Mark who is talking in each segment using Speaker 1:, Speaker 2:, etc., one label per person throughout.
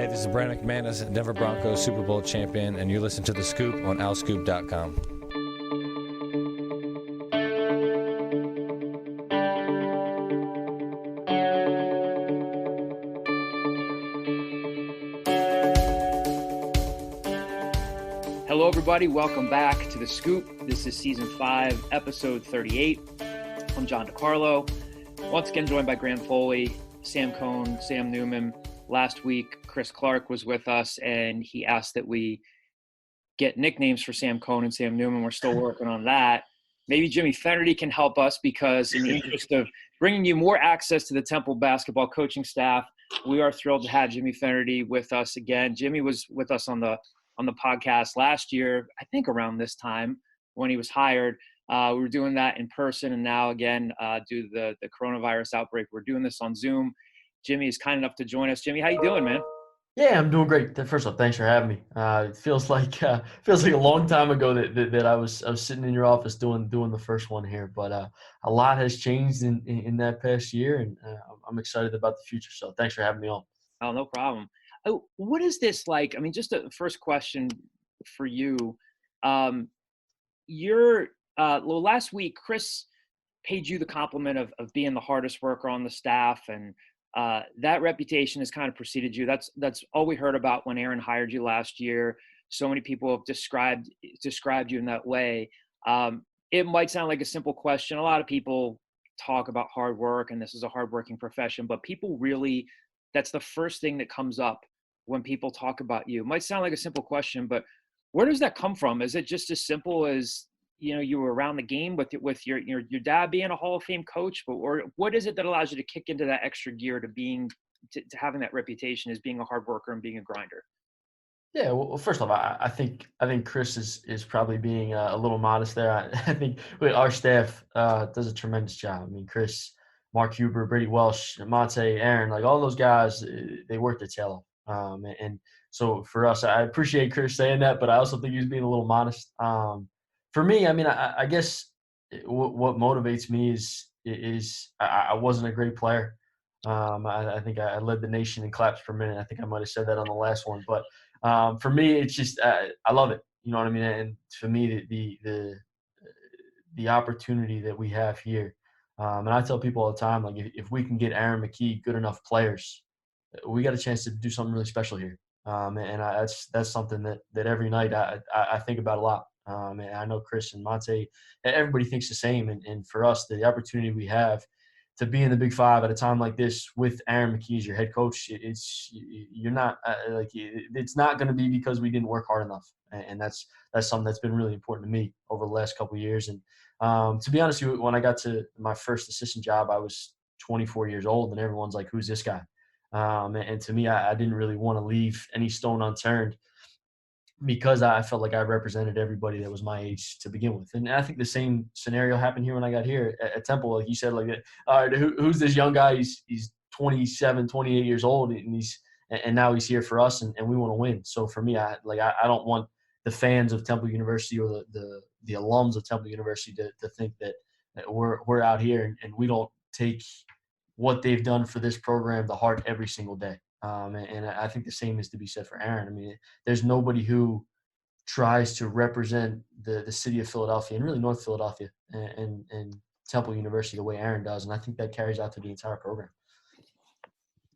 Speaker 1: Hey, this is Brandon McManus, Denver Broncos Super Bowl champion, and you listen to The Scoop on alscoop.com.
Speaker 2: Hello, everybody. Welcome back to The Scoop. This is Season 5, Episode 38. I'm John DiCarlo. Once again, joined by Grant Foley, Sam Cohn, Sam Newman. Last week, Chris Clark was with us, and he asked that we get nicknames for Sam Cohn and Sam Newman. We're still working on that. Maybe Jimmy Fenerty can help us because in the interest of bringing you more access to the Temple basketball coaching staff, we are thrilled to have Jimmy Fenerty with us again. Jimmy was with us on the podcast last year, I think around this time when he was hired. We were doing that in person, and now again, due to the coronavirus outbreak, we're doing this on Zoom. Jimmy is kind enough to join us. Jimmy, how you doing, man?
Speaker 3: Yeah, I'm doing great. First of all, thanks for having me. It feels like a long time ago that I was sitting in your office doing the first one here. But a lot has changed in that past year, and I'm excited about the future. So thanks for having me on.
Speaker 2: Oh, no problem. What is this like? I mean, just a first question for you. Last week, Chris paid you the compliment of being the hardest worker on the staff, and that reputation has kind of preceded you. That's all we heard about when Aaron hired you last year. So many people have described you in that way. It might sound like a simple question. A lot of people talk about hard work, and this is a hardworking profession, but people really, that's the first thing that comes up when people talk about you. It might sound like a simple question, but where does that come from? Is it just as simple as, you were around the game with your dad being a Hall of Fame coach, or what is it that allows you to kick into that extra gear to having that reputation as being a hard worker and being a grinder?
Speaker 3: Yeah, well, first off, I think Chris is probably being a little modest there. I think our staff does a tremendous job. I mean, Chris, Mark Huber, Brady Welsh, Monte, Aaron, like all those guys, they work their tail off. And so for us, I appreciate Chris saying that, but I also think he's being a little modest. For me, I mean, I guess what motivates me is I wasn't a great player. I think I led the nation in claps per minute. I think I might have said that on the last one, but for me, it's just I love it. You know what I mean? And for me, the opportunity that we have here, and I tell people all the time, like if we can get Aaron McKee good enough players, we got a chance to do something really special here. That's something that every night I think about a lot. And I know Chris and Monte, everybody thinks the same. And for us, the opportunity we have to be in the Big Five at a time like this with Aaron McKee as your head coach, it's not going to be because we didn't work hard enough. And that's something that's been really important to me over the last couple of years. And to be honest with you, when I got to my first assistant job, I was 24 years old, and everyone's like, "Who's this guy?" And to me, I didn't really want to leave any stone unturned because I felt like I represented everybody that was my age to begin with. And I think the same scenario happened here when I got here at Temple. Like you said, like, all right, who's this young guy? He's 27, 28 years old, and now he's here for us, and we want to win. So for me, I don't want the fans of Temple University or the alums of Temple University to think that we're out here and we don't take what they've done for this program to heart every single day. And I think the same is to be said for Aaron. I mean, there's nobody who tries to represent the city of Philadelphia and really North Philadelphia and Temple University the way Aaron does. And I think that carries out to the entire program.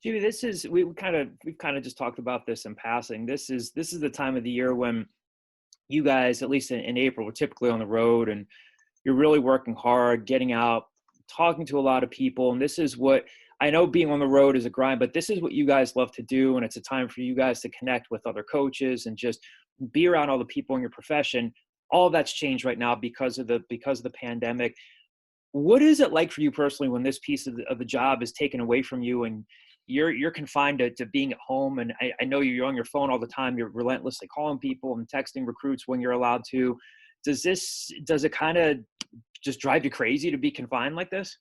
Speaker 2: Jimmy, we've kind of just talked about this in passing. This is the time of the year when you guys, at least in April, we're typically on the road and you're really working hard, getting out, talking to a lot of people. And this is what I know, being on the road is a grind, but this is what you guys love to do. And it's a time for you guys to connect with other coaches and just be around all the people in your profession. All that's changed right now because of the pandemic. What is it like for you personally when this piece of the job is taken away from you and you're confined to being at home? And I know you're on your phone all the time. You're relentlessly calling people and texting recruits when you're allowed to. Does it kind of just drive you crazy to be confined like this?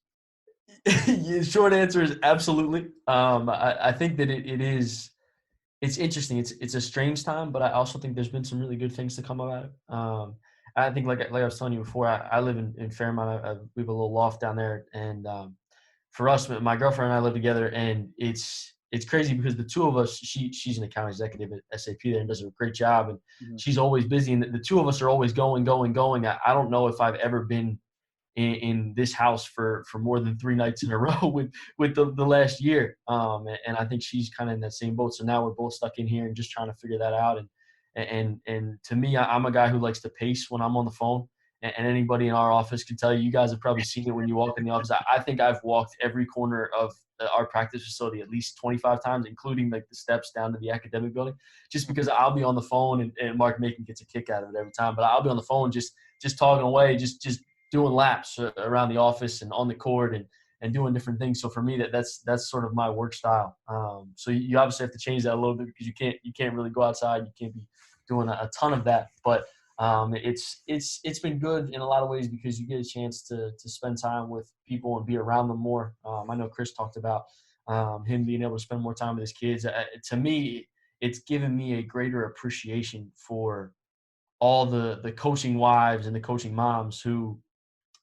Speaker 3: Short answer is absolutely. I think that it's interesting. It's a strange time, but I also think there's been some really good things to come about it. I think like I was telling you before, I live in Fairmont. We have a little loft down there, and for us, my girlfriend and I live together, and it's it's crazy because the two of us, she's an account executive at SAP there and does a great job, and
Speaker 2: Mhm.
Speaker 3: she's always busy. And the two of us are always going. I don't know if I've ever been in this house for more than 3 nights in a row with the last year. And I think she's kind of in that same boat. So now we're both stuck in here and just trying to figure that out. And to me, I'm a guy who likes to pace when I'm on the phone. And anybody in our office can tell you, you guys have probably seen it when you walk in the office. I think I've walked every corner of our practice facility at least 25 times, including like the steps down to the academic building, just because I'll be on the phone and Mark Macon gets a kick out of it every time. But I'll be on the phone just talking away, just doing laps around the office and on the court and doing different things. So for me, that's sort of my work style. So you obviously have to change that a little bit because you can't really go outside. You can't be doing a ton of that. But it's been good in a lot of ways because you get a chance to spend time with people and be around them more. I know Chris talked about him being able to spend more time with his kids. To me, it's given me a greater appreciation for all the coaching wives and the coaching moms who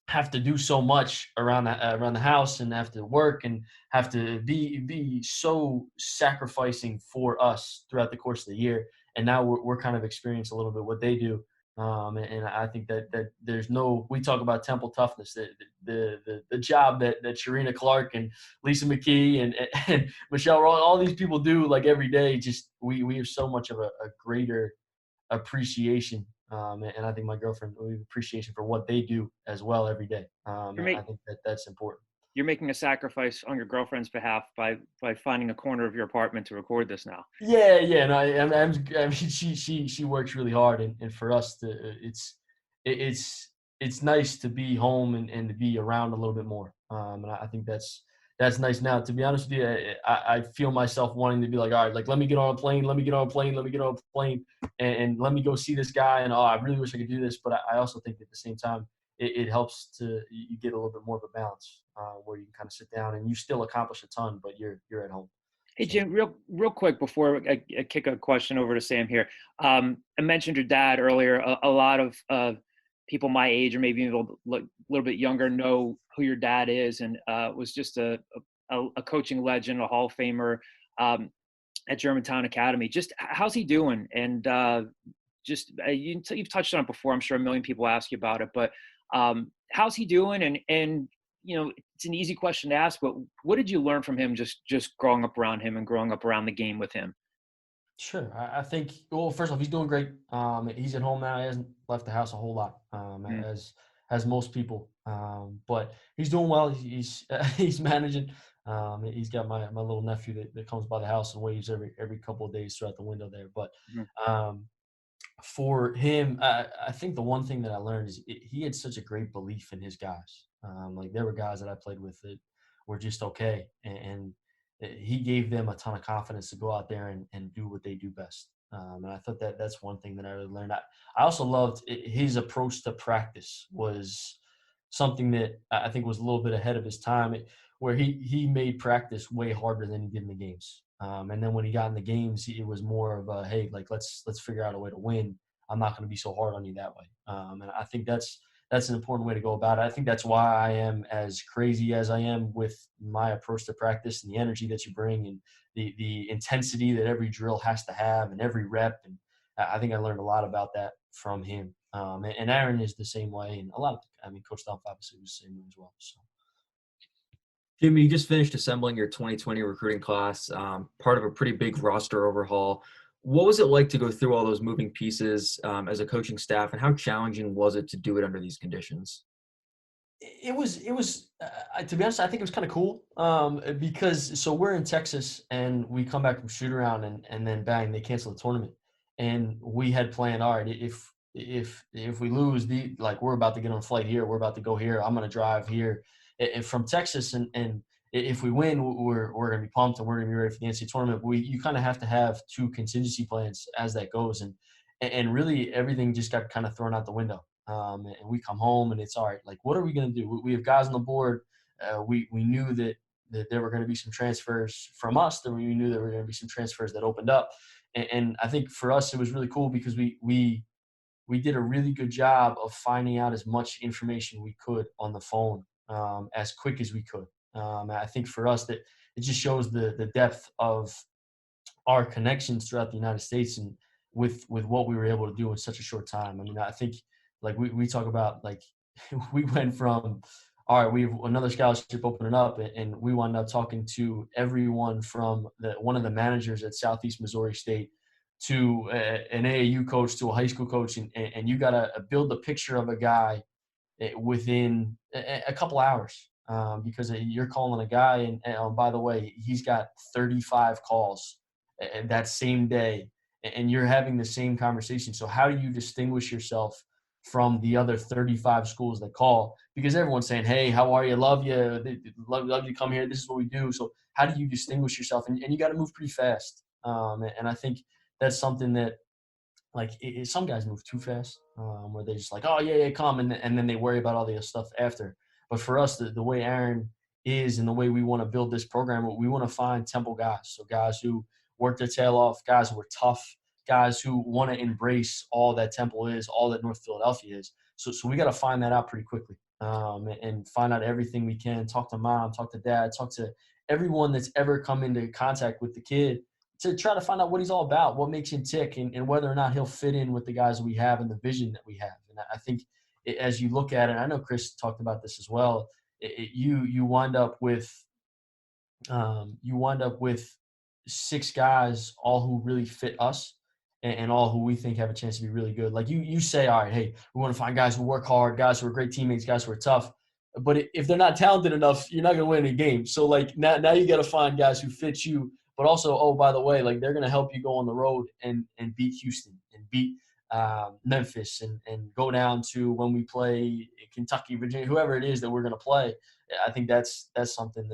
Speaker 3: have to do so much around the house and have to work and have to be so sacrificing for us throughout the course of the year. And now we're kind of experiencing a little bit what they do. And I think that there's no, we talk about Temple toughness, the job that Sharina Clark and Lisa McKee and Michelle Roll, all these people do like every day. Just we have so much of a greater appreciation. And I think my girlfriend, we have appreciation for what they do as well every day.
Speaker 2: You're,
Speaker 3: And I think that's important.
Speaker 2: you're making a sacrifice on your girlfriend's behalf by finding a corner of your apartment to record this now.
Speaker 3: Yeah. No, I mean, she works really hard, and for us it's nice to be home and to be around a little bit more. And I think that's nice. Now, to be honest with you, I feel myself wanting to be like, all right, like let me get on a plane, and let me go see this guy. And I really wish I could do this, but I also think at the same time it helps to you get a little bit more of a balance where you can kind of sit down and you still accomplish a ton, but you're at home.
Speaker 2: Hey,
Speaker 3: So.
Speaker 2: Jim, real quick before I kick a question over to Sam here. I mentioned your dad earlier. A lot of people my age or maybe even a little bit younger know who your dad is, and was just a coaching legend, a Hall of Famer at Germantown Academy. Just how's he doing? And you've touched on it before. I'm sure a million people ask you about it, but how's he doing? And it's an easy question to ask, but what did you learn from him just growing up around him and growing up around the game with him?
Speaker 3: Sure. I think, well, first off, he's doing great. He's at home now. He hasn't left the house a whole lot,
Speaker 2: Mm.
Speaker 3: as most people. But he's doing well. He's managing. He's got my little nephew that comes by the house and waves every couple of days throughout the window there. But
Speaker 2: Mhm.
Speaker 3: for him, I think the one thing that I learned is he had such a great belief in his guys. Like there were guys that I played with that were just okay, and he gave them a ton of confidence to go out there and do what they do best. And I thought that's one thing that I really learned. I also loved his approach to practice was something that I think was a little bit ahead of his time, where he made practice way harder than he did in the games. And then when he got in the games, it was more of a, hey, like let's figure out a way to win. I'm not going to be so hard on you that way. And I think that's an important way to go about it. I think that's why I am as crazy as I am with my approach to practice and the energy that you bring and the intensity that every drill has to have and every rep. And I think I learned a lot about that from him. And Aaron is the same way. And Coach Dolph obviously was the same way as well. So.
Speaker 4: Jimmy, you just finished assembling your 2020 recruiting class, part of a pretty big roster overhaul. What was it like to go through all those moving pieces as a coaching staff, and how challenging was it to do it under these conditions?
Speaker 3: It was to be honest, I think it was kind of cool because so we're in Texas and we come back from shoot around and then bang, they cancel the tournament. And we had planned, all right, if we lose, we're about to get on a flight here, we're about to go here, I'm going to drive here from Texas, and if we win, we're going to be pumped and we're going to be ready for the NCAA tournament. But you kind of have to have two contingency plans as that goes, and really everything just got kind of thrown out the window. And we come home and it's all right. Like, what are we going to do? We have guys on the board. We knew that there were going to be some transfers from us. That we knew there were going to be some transfers that opened up. And I think for us it was really cool because we did a really good job of finding out as much information we could on the phone as quick as we could. I think for us that it just shows the depth of our connections throughout the United States and with what we were able to do in such a short time. I mean, I think like we talk about like we went from all right, we have another scholarship opening up, and we wound up talking to everyone from one of the managers at Southeast Missouri State to an AAU coach to a high school coach, and you got to build a picture of a guy within a couple hours because you're calling a guy, and by the way, he's got 35 calls that same day, and you're having the same conversation. So how do you distinguish yourself from the other 35 schools that call? Because everyone's saying, hey, how are you? Love you. Love you to come here. This is what we do. So how do you distinguish yourself? And you got to move pretty fast. And I think that's something that, like, some guys move too fast, where they're just like, oh, yeah, come. And then they worry about all the other stuff after. But for us, the way Aaron is and the way we want to build this program, we want to find Temple guys. So guys who work their tail off, guys who are tough, guys who want to embrace all that Temple is, all that North Philadelphia is. So we got to find that out pretty quickly and find out everything we can. Talk to mom, talk to dad, talk to everyone that's ever come into contact with the kid to try to find out what he's all about, what makes him tick, and whether or not he'll fit in with the guys we have and the vision that we have. And I think as you look at it, I know Chris talked about this as well, you wind up with 6 guys, all who really fit us and all who we think have a chance to be really good. Like you say, all right, hey, we want to find guys who work hard, guys who are great teammates, guys who are tough. But if they're not talented enough, you're not going to win any game. So, like, now you got to find guys who fit you. But also, oh, by the way, like, they're going to help you go on the road and beat Houston and beat Memphis and go down to when we play Kentucky, Virginia, whoever it is that we're going to play. I think that's something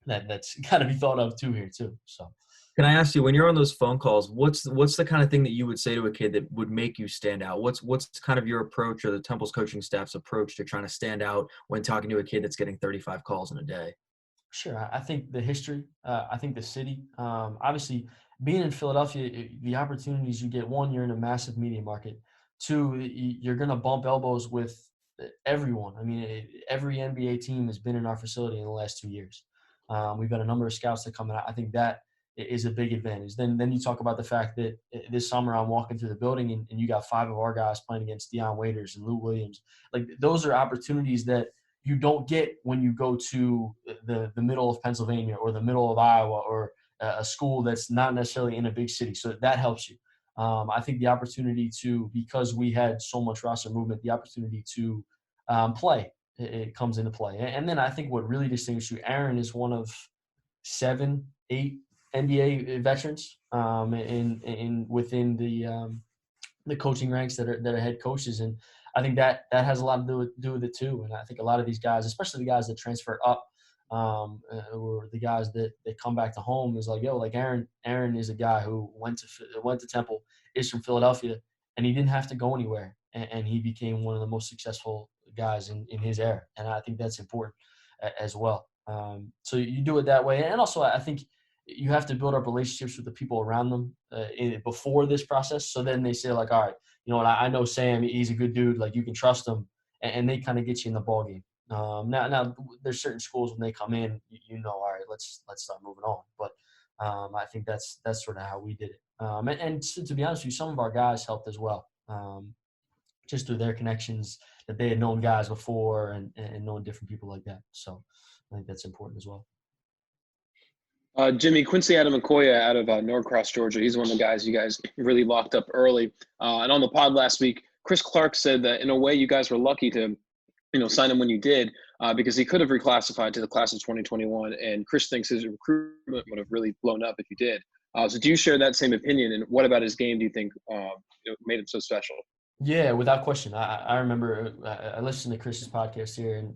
Speaker 3: that's got to be thought of too here too. So.
Speaker 4: Can I ask you, when you're on those phone calls, what's the kind of thing that you would say to a kid that would make you stand out? What's kind of your approach or the Temple's coaching staff's approach to trying to stand out when talking to a kid that's getting 35 calls in a day?
Speaker 3: Sure. I think the history, I think the city, obviously being in Philadelphia, the opportunities you get, one, you're in a massive media market. 2, you're going to bump elbows with everyone. I mean, every NBA team has been in our facility in the last 2 years. We've got a number of scouts that come in. I think that is a big advantage. Then you talk about the fact that this summer I'm walking through the building and you got 5 of our guys playing against Deion Waiters and Lou Williams. Like, those are opportunities that you don't get when you go to the middle of Pennsylvania or the middle of Iowa or a school that's not necessarily in a big city. So that helps you. I think the opportunity to, because we had so much roster movement, the opportunity to play, it comes into play. And then I think what really distinguishes you, Aaron is one of 7, 8 NBA veterans within the coaching ranks that are head coaches, and I think that has a lot to do with it too. And I think a lot of these guys, especially the guys that transfer up, or the guys that come back to home, is like, yo, like Aaron is a guy who went to Temple, is from Philadelphia, and he didn't have to go anywhere, and he became one of the most successful guys in his era, and I think that's important as well. So you do it that way, and also I think you have to build up relationships with the people around them before this process. So then they say, like, all right, you know what, I know Sam, he's a good dude, like, you can trust him, and they kind of get you in the ballgame. Now there's certain schools when they come in, you know, all right, let's start moving on. But I think that's sort of how we did it. And to be honest with you, some of our guys helped as well, just through their connections that they had known guys before and known different people like that. So I think that's important as well.
Speaker 5: Jimmy, Quincy Adamakoya out of Norcross, Georgia. He's one of the guys you guys really locked up early. And on the pod last week, Chris Clark said that in a way you guys were lucky to, sign him when you did, because he could have reclassified to the class of 2021. And Chris thinks his recruitment would have really blown up if you did. So do you share that same opinion? And what about his game do you think made him so special?
Speaker 3: Yeah, without question. I remember I listened to Chris's podcast here,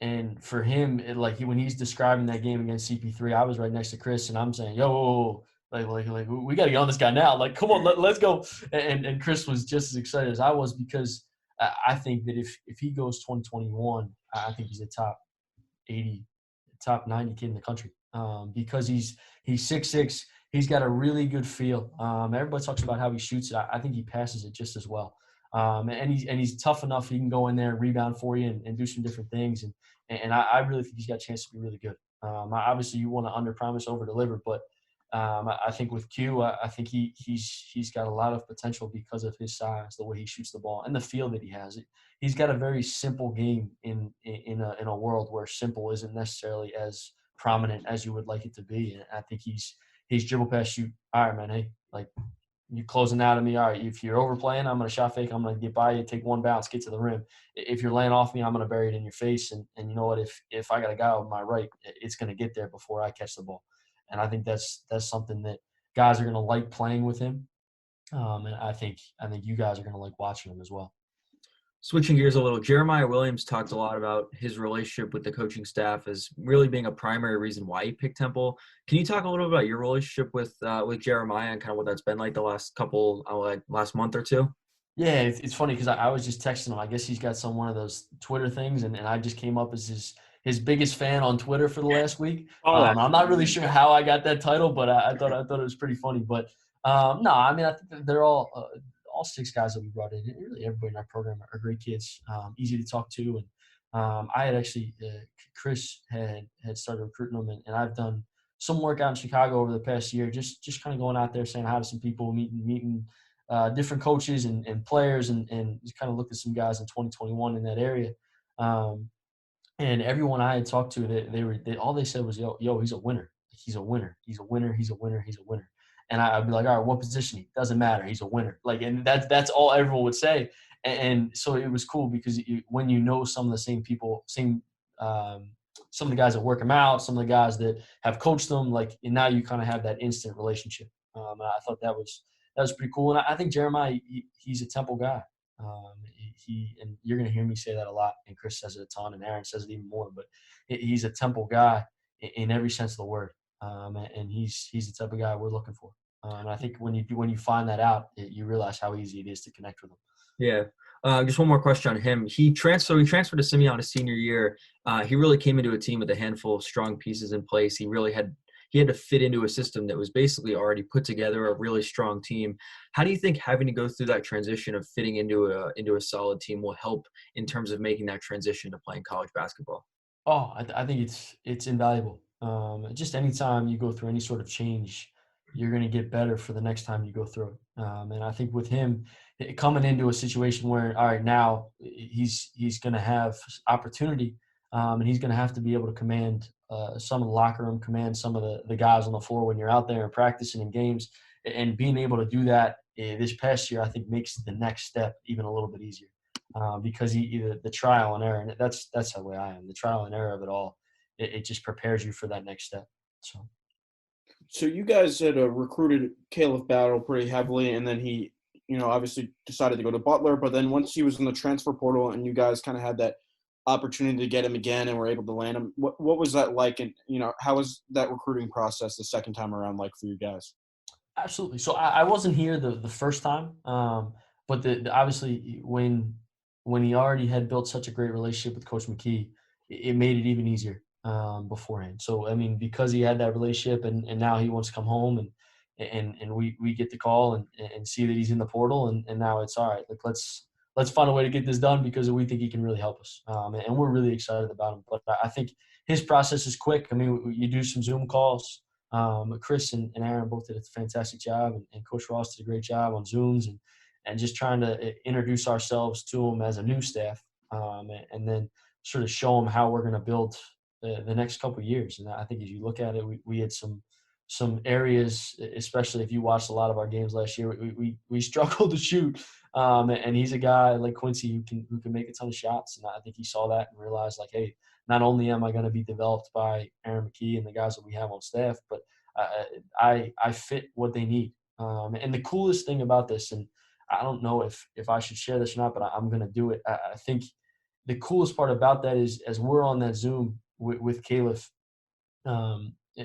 Speaker 3: and for him, when he's describing that game against CP3, I was right next to Chris, and I'm saying, yo, like we got to get on this guy now. Like, come on, let's go. And Chris was just as excited as I was, because I think that if he goes 2021, I think he's a top 80, top 90 kid in the country, because he's 6'6". He's got a really good feel. Everybody talks about how he shoots it. I think he passes it just as well. And he's tough enough. He can go in there and rebound for you and do some different things. And I really think he's got a chance to be really good. Obviously, you want to under-promise, over-deliver, but I think with Q, I think he's got a lot of potential because of his size, the way he shoots the ball, and the feel that he has. He's got a very simple game in a world where simple isn't necessarily as prominent as you would like it to be. And I think he's dribble pass shoot. All right, man. Hey, like, you closing out of me. All right, if you're overplaying, I'm going to shot fake. I'm going to get by you, take one bounce, get to the rim. If you're laying off me, I'm going to bury it in your face. And you know what? If I got a guy on my right, it's going to get there before I catch the ball. And I think that's something that guys are going to like playing with him. And I think you guys are going to like watching him as well.
Speaker 4: Switching gears a little, Jeremiah Williams talked a lot about his relationship with the coaching staff as really being a primary reason why he picked Temple. Can you talk a little bit about your relationship with Jeremiah and kind of what that's been like the last last month or two?
Speaker 3: Yeah, it's funny because I was just texting him. I guess he's got one of those Twitter things, and I just came up as his biggest fan on Twitter for the last week. I'm not really sure how I got that title, but I thought it was pretty funny. But no, I mean, I think they're all six guys that we brought in. Really, everybody in our program are great kids, easy to talk to. And I had actually Chris had started recruiting them, and I've done some work out in Chicago over the past year, just kind of going out there saying hi to some people, meeting different coaches and players, and just kind of looked at some guys in 2021 in that area. And everyone I had talked to, they all they said was, yo, he's a winner. He's a winner. He's a winner. He's a winner. He's a winner. And I'd be like, all right, what position? Doesn't matter. He's a winner. Like, and that's all everyone would say. And so it was cool because when you know some of the same people, some of the guys that work him out, some of the guys that have coached them, like, and now you kind of have that instant relationship. And I thought that was pretty cool. And I think Jeremiah, he's a Temple guy. And you're going to hear me say that a lot, and Chris says it a ton, and Aaron says it even more, but he's a Temple guy in every sense of the word. And he's the type of guy we're looking for. And I think when you find that out, you realize how easy it is to connect with him.
Speaker 4: Yeah. Just one more question on him. He transferred to Simeon his senior year. He really came into a team with a handful of strong pieces in place. He had to fit into a system that was basically already put together, a really strong team. How do you think having to go through that transition of fitting into a solid team will help in terms of making that transition to playing college basketball?
Speaker 3: Oh, I think it's invaluable. Just anytime you go through any sort of change, you're going to get better for the next time you go through it. And I think with him coming into a situation where, all right, now he's going to have opportunity, and he's going to have to be able to command some of the locker room, command some of the guys on the floor when you're out there and practicing in games. And being able to do that this past year, I think makes the next step even a little bit easier. Because the trial and error, and that's the way I am. The trial and error of it all, it just prepares you for that next step.
Speaker 6: So you guys had recruited Caleb Battle pretty heavily, and then he, obviously decided to go to Butler. But then once he was in the transfer portal, and you guys kind of had that opportunity to get him again, and were able to land him, what was that like? And how was that recruiting process the second time around like for you guys?
Speaker 3: Absolutely. So I wasn't here the first time, but obviously when he already had built such a great relationship with Coach McKee, it made it even easier beforehand. So, I mean, because he had that relationship and now he wants to come home and we get the call and see that he's in the portal and now it's all right. Like, let's find a way to get this done because we think he can really help us. And we're really excited about him. But I think his process is quick. I mean, you do some Zoom calls. Chris and Aaron both did a fantastic job, and Coach Ross did a great job on Zooms and just trying to introduce ourselves to him as a new staff, and then sort of show him how we're going to build the next couple of years. And I think as you look at it, we had some areas, especially if you watched a lot of our games last year, we struggled to shoot. And he's a guy like Quincy who can make a ton of shots. And I think he saw that and realized, like, hey, not only am I going to be developed by Aaron McKee and the guys that we have on staff, but I fit what they need. And the coolest thing about this, and I don't know if I should share this or not, but I'm going to do it. I think the coolest part about that is as we're on that Zoom with Caleb,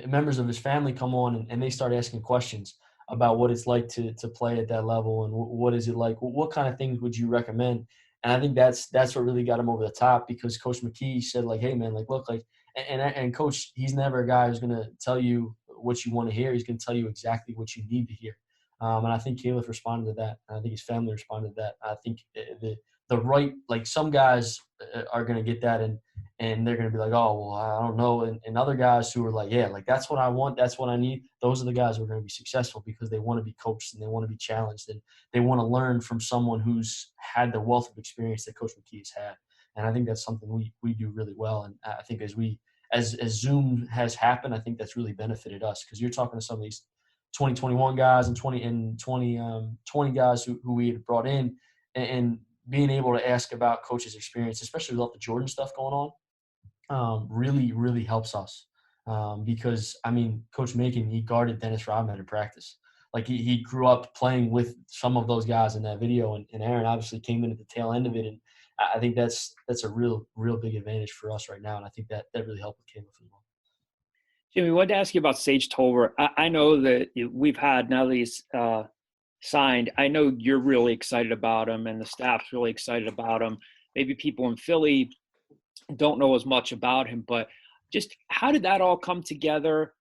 Speaker 3: members of his family come on and they start asking questions about what it's like to play at that level and what is it like, what kind of things would you recommend? And I think that's what really got him over the top because Coach McKee said, like, hey, man, like, look, like, and Coach, he's never a guy who's going to tell you what you want to hear. He's going to tell you exactly what you need to hear. And I think Caleb responded to that. And I think his family responded to that. I think the right, like some guys are going to get that and they're going to be like, oh, well, I don't know. And other guys who are like, yeah, like that's what I want. That's what I need. Those are the guys who are going to be successful because they want to be coached and they want to be challenged and they want to learn from someone who's had the wealth of experience that Coach McKee has had. And I think that's something we do really well. And I think as Zoom has happened, I think that's really benefited us because you're talking to some of these 2021 guys and 20 guys who we had brought in and being able to ask about coach's experience, especially with all the Jordan stuff going on, really, really helps us. Because, I mean, Coach Macon, he guarded Dennis Rodman in practice. Like, he grew up playing with some of those guys in that video, and Aaron obviously came in at the tail end of it. And I think that's a real big advantage for us right now, and I think that really helped with Caleb as well.
Speaker 2: Jimmy, I wanted to ask you about Sage Tolbert. I know that we've had, now that he's signed, I know you're really excited about him and the staff's really excited about him. Maybe people in Philly don't know as much about him, but just how did that all come together?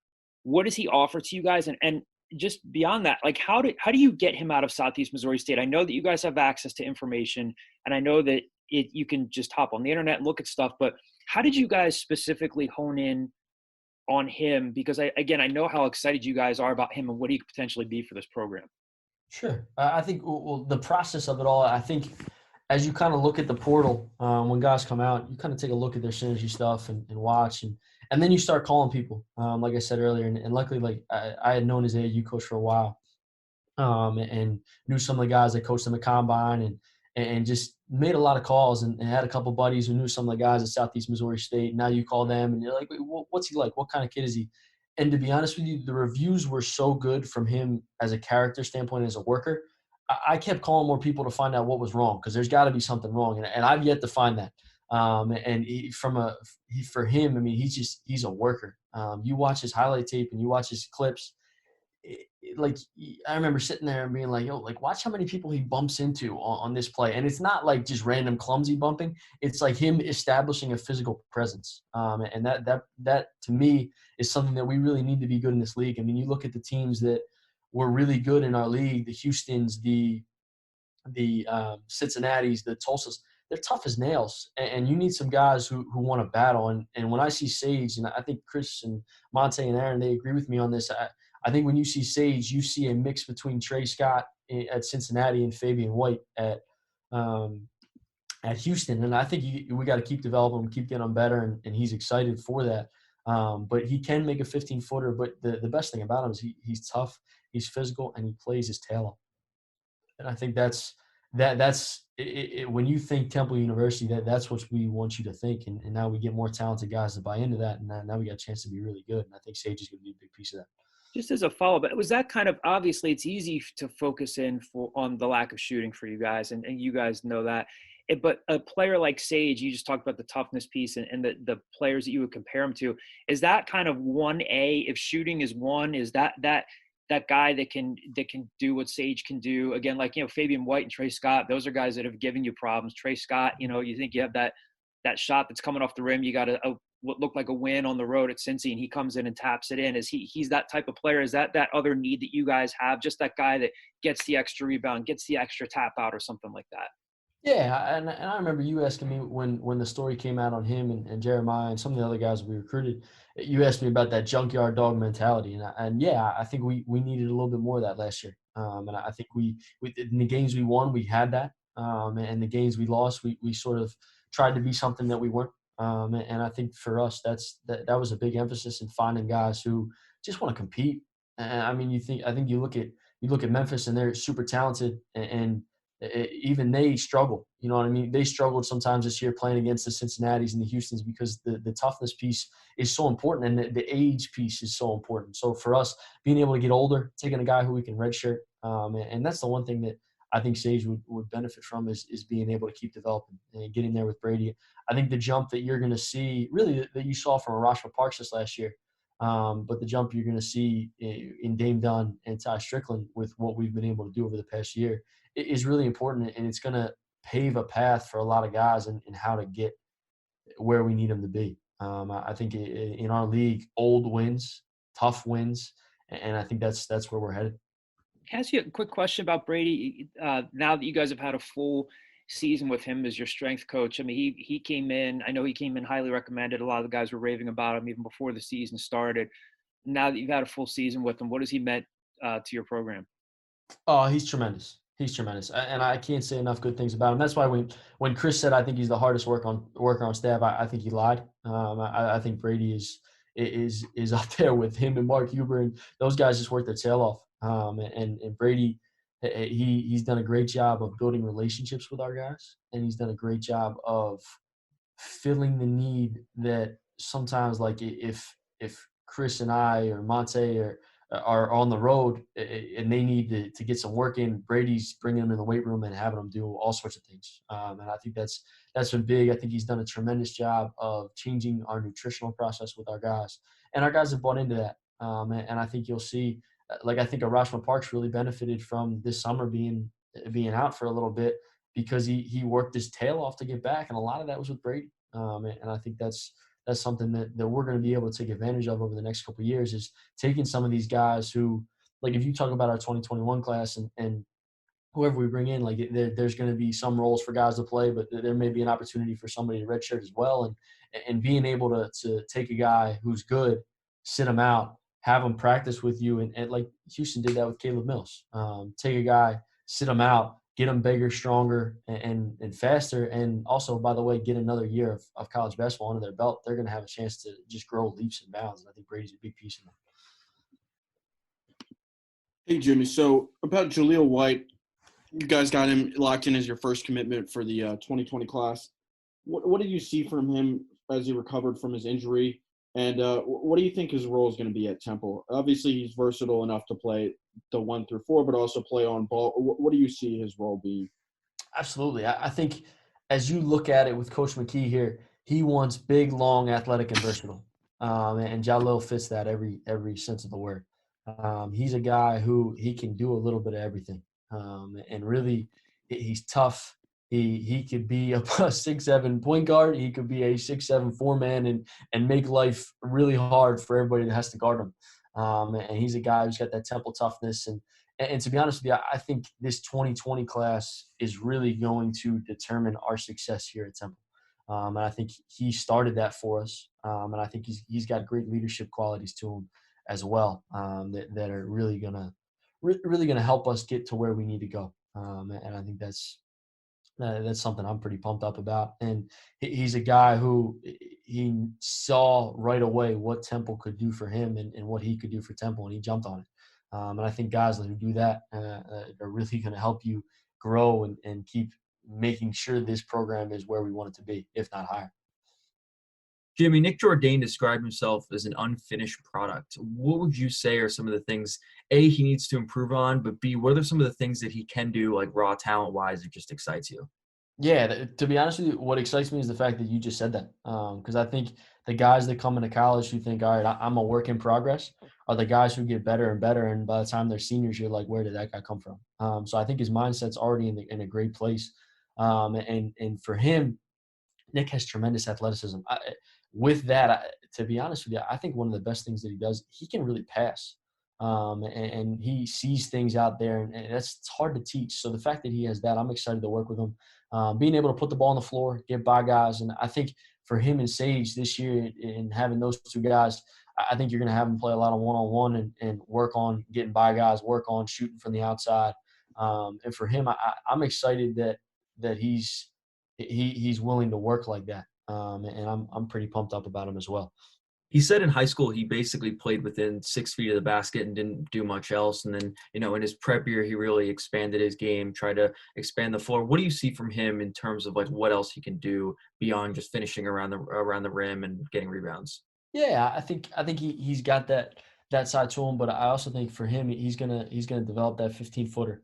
Speaker 2: What does he offer to you guys? And just beyond that, like how do you get him out of Southeast Missouri State? I know that you guys have access to information, and I know that you can just hop on the internet and look at stuff, but how did you guys specifically hone in on him? Because I know how excited you guys are about him and what he could potentially be for this program.
Speaker 3: Sure. I think the process of it all, I think as you kind of look at the portal, when guys come out, you kind of take a look at their synergy stuff and watch. And then you start calling people, like I said earlier. And luckily, like I had known his AAU coach for a while and knew some of the guys that coached in the combine and just made a lot of calls and had a couple buddies who knew some of the guys at Southeast Missouri State. Now you call them and you're like, what's he like? What kind of kid is he? And to be honest with you, the reviews were so good from him as a character standpoint, as a worker. I kept calling more people to find out what was wrong because there's got to be something wrong, and I've yet to find that. For him, I mean, he's a worker. You watch his highlight tape and you watch his clips. Like I remember sitting there and being like, yo, like watch how many people he bumps into on this play. And it's not like just random clumsy bumping. It's like him establishing a physical presence. And that to me is something that we really need to be good in this league. I mean, you look at the teams that were really good in our league, the Houstons, the Cincinnati's, the Tulsas, they're tough as nails. And you need some guys who want to battle. And when I see Sage, and I think Chris and Monte and Aaron, they agree with me on this. I think when you see Sage, you see a mix between Trey Scott at Cincinnati and Fabian White at Houston. And I think we got to keep developing him, keep getting him better, and he's excited for that. But he can make a 15-footer. But the best thing about him is he's tough, he's physical, and he plays his tail off. And I think that's when you think Temple University, that's what we want you to think. And now we get more talented guys to buy into that, and now we got a chance to be really good. And I think Sage is going to be a big piece of that.
Speaker 2: Just as a follow-up, was that kind of, obviously it's easy to focus on the lack of shooting for you guys, and you guys know that. But a player like Sage, you just talked about the toughness piece and the players that you would compare him to. Is that kind of 1A? If shooting is one, is that guy that can do what Sage can do? Again, like, Fabian White and Trey Scott, those are guys that have given you problems. Trey Scott, you think you have that shot that's coming off the rim, you got what looked like a win on the road at Cincy, and he comes in and taps it in. Is he's that type of player? Is that other need that you guys have? Just that guy that gets the extra rebound, gets the extra tap out, or something like that?
Speaker 3: Yeah, and I remember you asking me when the story came out on him and Jeremiah and some of the other guys we recruited, you asked me about that junkyard dog mentality, and I think we needed a little bit more of that last year. And I think we in the games we won, we had that, and the games we lost, we sort of tried to be something that we weren't. And I think for us, that was a big emphasis in finding guys who just want to compete. And I mean, I think you look at Memphis and they're super talented and even they struggle. You know what I mean? They struggled sometimes this year playing against the Cincinnati's and the Houstons because the toughness piece is so important and the age piece is so important. So for us, being able to get older, taking a guy who we can redshirt, and that's the one thing that I think Sage would benefit from is being able to keep developing and getting there with Brady. I think the jump that you're going to see, really that you saw from Arashma Parks this last year, but the jump you're going to see in Dame Dunn and Ty Strickland with what we've been able to do over the past year is really important, and it's going to pave a path for a lot of guys in how to get where we need them to be. I think in our league, old wins, tough wins, and I think that's where we're headed.
Speaker 2: Can I ask you a quick question about Brady? Now that you guys have had a full season with him as your strength coach, I mean, he came in. I know he came in highly recommended. A lot of the guys were raving about him even before the season started. Now that you've had a full season with him, what has he meant to your program?
Speaker 3: Oh, he's tremendous. He's tremendous, and I can't say enough good things about him. That's why when Chris said I think he's the hardest worker on staff, I think he lied. I think Brady is up there with him and Mark Huber, and those guys just work their tail off. And Brady, he's done a great job of building relationships with our guys, and he's done a great job of filling the need that sometimes, like if Chris and I or Monte are on the road and they need to get some work in, Brady's bringing them in the weight room and having them do all sorts of things. And I think that's been big. I think he's done a tremendous job of changing our nutritional process with our guys, and our guys have bought into that. And I think you'll see, like I think Arashma Parks really benefited from this summer being out for a little bit because he worked his tail off to get back, and a lot of that was with Brady. And I think that's something that we're going to be able to take advantage of over the next couple of years, is taking some of these guys who, like if you talk about our 2021 class and whoever we bring in, like there's going to be some roles for guys to play, but there may be an opportunity for somebody to redshirt as well. And being able to take a guy who's good, sit him out, have him practice with you. And like Houston did that with Caleb Mills. Take a guy, sit him out, get him bigger, stronger, and faster. And also, by the way, get another year of college basketball under their belt. They're going to have a chance to just grow leaps and bounds. And I think Brady's a big piece of that.
Speaker 6: Hey, Jimmy. So about Jaleel White, you guys got him locked in as your first commitment for the 2020 class. What did you see from him as he recovered from his injury? And what do you think his role is going to be at Temple? Obviously, he's versatile enough to play the 1 through 4, but also play on ball. What do you see his role being?
Speaker 3: Absolutely. I think as you look at it with Coach McKee here, he wants big, long, athletic, and versatile. And Jalil fits that every sense of the word. He's a guy who he can do a little bit of everything. And really, he's tough. He could be a 6'7" point guard. He could be a 6'7" 4-man and make life really hard for everybody that has to guard him. And he's a guy who's got that Temple toughness. And to be honest with you, I think this 2020 class is really going to determine our success here at Temple. And I think he started that for us. And I think he's got great leadership qualities to him as well, that are really gonna help us get to where we need to go. And I think that's something I'm pretty pumped up about. And he's a guy who he saw right away what Temple could do for him and what he could do for Temple, and he jumped on it. And I think guys who do that are really going to help you grow and keep making sure this program is where we want it to be, if not higher.
Speaker 4: Jimmy, Nick Jourdain described himself as an unfinished product. What would you say are some of the things, A, he needs to improve on, but B, what are some of the things that he can do, like raw talent-wise, that just excites you?
Speaker 3: Yeah, to be honest with you, what excites me is the fact that you just said that. Because I think the guys that come into college who think, all right, I'm a work in progress, are the guys who get better and better. And by the time they're seniors, you're like, where did that guy come from? So I think his mindset's already in a great place. And for him, Nick has tremendous athleticism. With that, to be honest with you, I think one of the best things that he does, he can really pass. And he sees things out there, and it's hard to teach. So the fact that he has that, I'm excited to work with him. Being able to put the ball on the floor, get by guys. And I think for him and Sage this year and having those two guys, I think you're going to have him play a lot of one-on-one and work on getting by guys, work on shooting from the outside. And for him, I'm excited that he's willing to work like that. And I'm pretty pumped up about him as well.
Speaker 4: He said in high school he basically played within 6 feet of the basket and didn't do much else. And then, in his prep year, he really expanded his game, tried to expand the floor. What do you see from him in terms of like what else he can do beyond just finishing around the rim and getting rebounds?
Speaker 3: Yeah, I think he's got that side to him, but I also think for him he's gonna develop that 15-footer,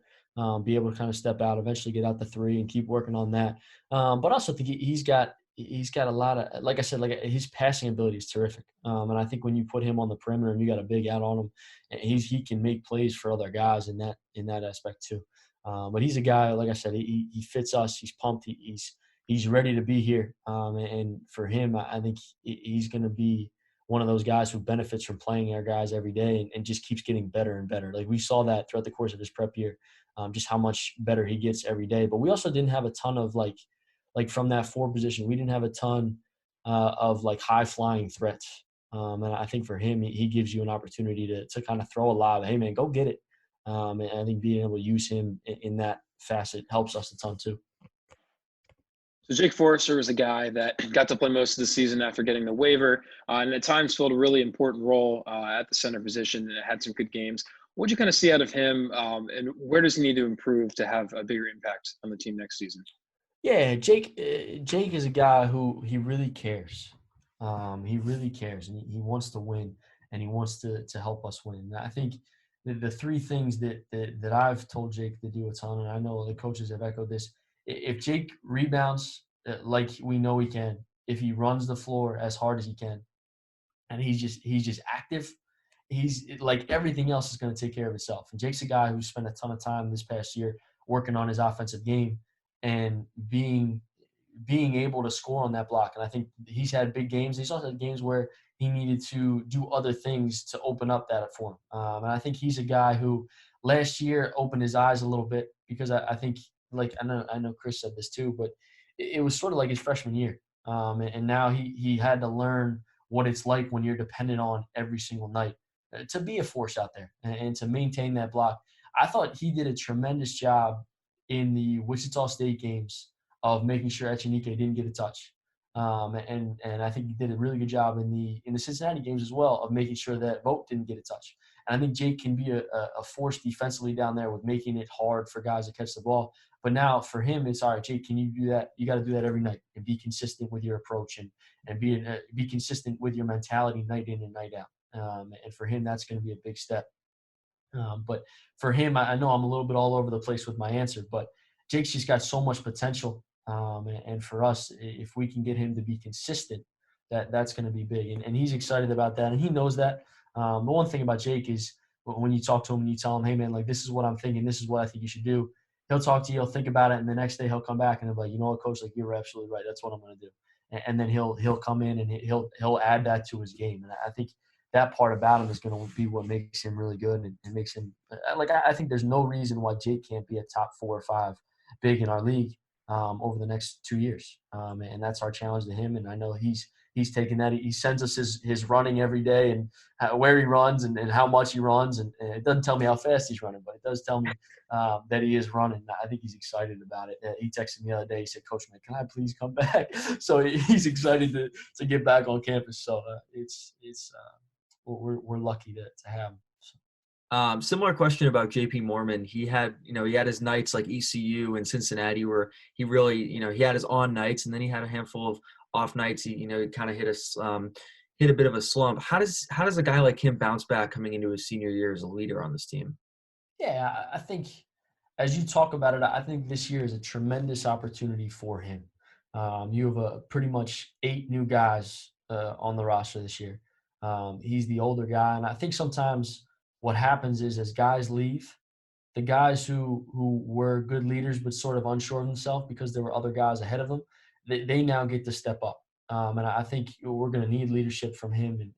Speaker 3: be able to kind of step out, eventually get out the three, and keep working on that. But I also think he's got a lot of, like I said, like his passing ability is terrific. And I think when you put him on the perimeter and you got a big out on him, he can make plays for other guys in that aspect too. But he's a guy, like I said, he fits us. He's pumped. He's ready to be here. And for him, I think he's going to be one of those guys who benefits from playing our guys every day and just keeps getting better and better. Like we saw that throughout the course of his prep year, just how much better he gets every day. But we also didn't have a ton of like from that 4 position, we didn't have a ton of like high flying threats. And I think for him, he gives you an opportunity to kind of throw a lob. Hey man, go get it. And I think being able to use him in that facet helps us a ton too.
Speaker 5: So Jake Forrester was a guy that got to play most of the season after getting the waiver, and at times filled a really important role at the center position and had some good games. What did you kind of see out of him, and where does he need to improve to have a bigger impact on the team next season?
Speaker 3: Yeah, Jake is a guy who he really cares. He really cares, and he wants to win, and he wants to help us win. I think the 3 things that I've told Jake to do a ton, and I know the coaches have echoed this. If Jake rebounds like we know he can, if he runs the floor as hard as he can, and he's just active, he's like everything else is going to take care of itself. And Jake's a guy who spent a ton of time this past year working on his offensive game and being able to score on that block. And I think he's had big games. He's also had games where he needed to do other things to open up that for him. And I think he's a guy who last year opened his eyes a little bit because I think, like I know Chris said this too, but it was sort of like his freshman year. And now he had to learn what it's like when you're dependent on every single night to be a force out there and to maintain that block. I thought he did a tremendous job in the Wichita State games of making sure Echenike didn't get a touch. And I think he did a really good job in the Cincinnati games as well of making sure that Vogt didn't get a touch. And I think Jake can be a force defensively down there with making it hard for guys to catch the ball. But now for him, it's all right, Jake, can you do that? You got to do that every night and be consistent with your approach and be consistent with your mentality night in and night out. And for him, that's going to be a big step. But for him, I know I'm a little bit all over the place with my answer, but Jake's just got so much potential. And for us, if we can get him to be consistent, that's going to be big. And he's excited about that, and he knows that. The one thing about Jake is when you talk to him and you tell him, hey, man, like this is what I'm thinking, this is what I think you should do, he'll talk to you, he'll think about it, and the next day he'll come back and he'll be like, you know what, coach, like you're absolutely right. That's what I'm going to do. And then he'll come in and he'll add that to his game. And I think that part about him is going to be what makes him really good and makes him like I think there's no reason why Jake can't be a top 4 or 5 big in our league over the next 2 years. And that's our challenge to him. And I know he's taken that. He sends us his running every day and where he runs and how much he runs. And it doesn't tell me how fast he's running, but it does tell me that he is running. I think he's excited about it. He texted me the other day. He said, Coach, man, can I please come back? So he's excited to get back on campus. So we're lucky to have him.
Speaker 4: Similar question about JP Mormon. He had his nights like ECU and Cincinnati where he really, he had his on nights and then he had a handful of off nights. He kind of hit a bit of a slump. How does a guy like him bounce back coming into his senior year as a leader on this team?
Speaker 3: Yeah, I think as you talk about it, I think this year is a tremendous opportunity for him. You have pretty much 8 new guys on the roster this year. He's the older guy, and I think sometimes what happens is as guys leave, the guys who were good leaders but sort of unsure of themselves because there were other guys ahead of them, they now get to step up. And I think we're going to need leadership from him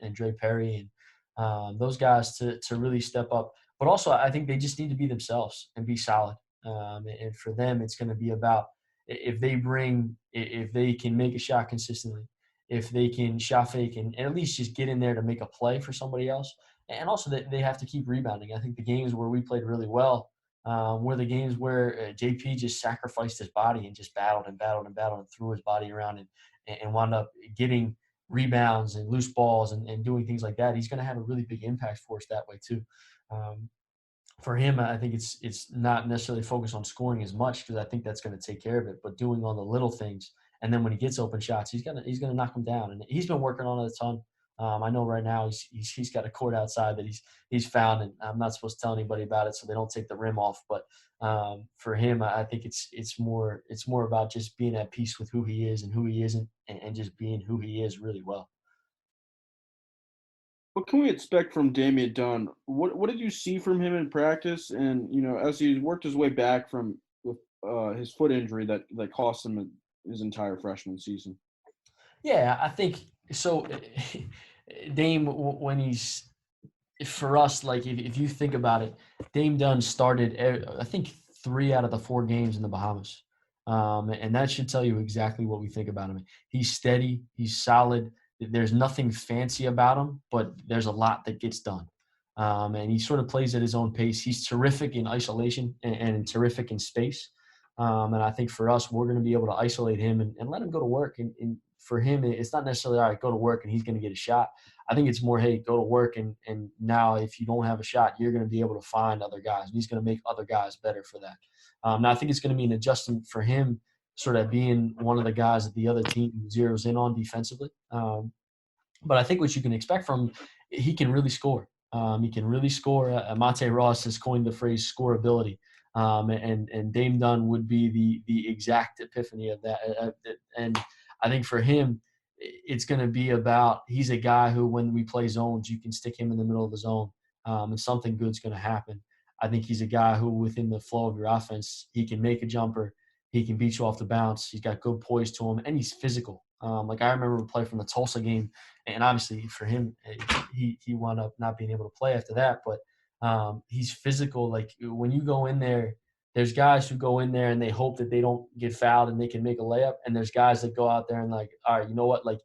Speaker 3: and Dre Perry and those guys to really step up. But also I think they just need to be themselves and be solid. And for them, it's going to be about if they can make a shot consistently, if they can shot fake and at least just get in there to make a play for somebody else. And also that they have to keep rebounding. I think the games where we played really well were the games where JP just sacrificed his body and just battled and threw his body around and wound up getting rebounds and loose balls and doing things like that. He's going to have a really big impact for us that way too. For him, I think it's not necessarily focused on scoring as much because I think that's going to take care of it, but doing all the little things. And then when he gets open shots, he's gonna knock them down. And he's been working on it a ton. I know right now he's got a court outside that he's found, and I'm not supposed to tell anybody about it so they don't take the rim off. But for him, I think it's more about just being at peace with who he is and who he isn't, and just being who he is really well.
Speaker 6: What can we expect from Damian Dunn? What did you see from him in practice? And as he worked his way back from his foot injury that cost him his entire freshman season.
Speaker 3: Yeah, I think so. Dame, when he's for us, like if you think about it, Dame Dunn started, I think, 3 out of the 4 games in the Bahamas. And that should tell you exactly what we think about him. He's steady. He's solid. There's nothing fancy about him, but there's a lot that gets done. And he sort of plays at his own pace. He's terrific in isolation and terrific in space. And I think for us, we're going to be able to isolate him and let him go to work. And for him, it's not necessarily, all right, go to work and he's going to get a shot. I think it's more, hey, go to work, and now if you don't have a shot, you're going to be able to find other guys, and he's going to make other guys better for that. Now, I think it's going to be an adjustment for him, sort of being one of the guys that the other team zeroes in on defensively. But I think what you can expect from him, he can really score. He can really score. Monte Ross has coined the phrase scoreability. And Dame Dunn would be the exact epiphany of that. And I think for him, it's going to be about, he's a guy who, when we play zones, you can stick him in the middle of the zone, and something good's going to happen. I think he's a guy who, within the flow of your offense, he can make a jumper, he can beat you off the bounce, he's got good poise to him, and he's physical. Like I remember we played from the Tulsa game, and obviously for him, he wound up not being able to play after that, but he's physical. Like when you go in there, there's guys who go in there and they hope that they don't get fouled and they can make a layup. And there's guys that go out there and like, all right, you know what? Like,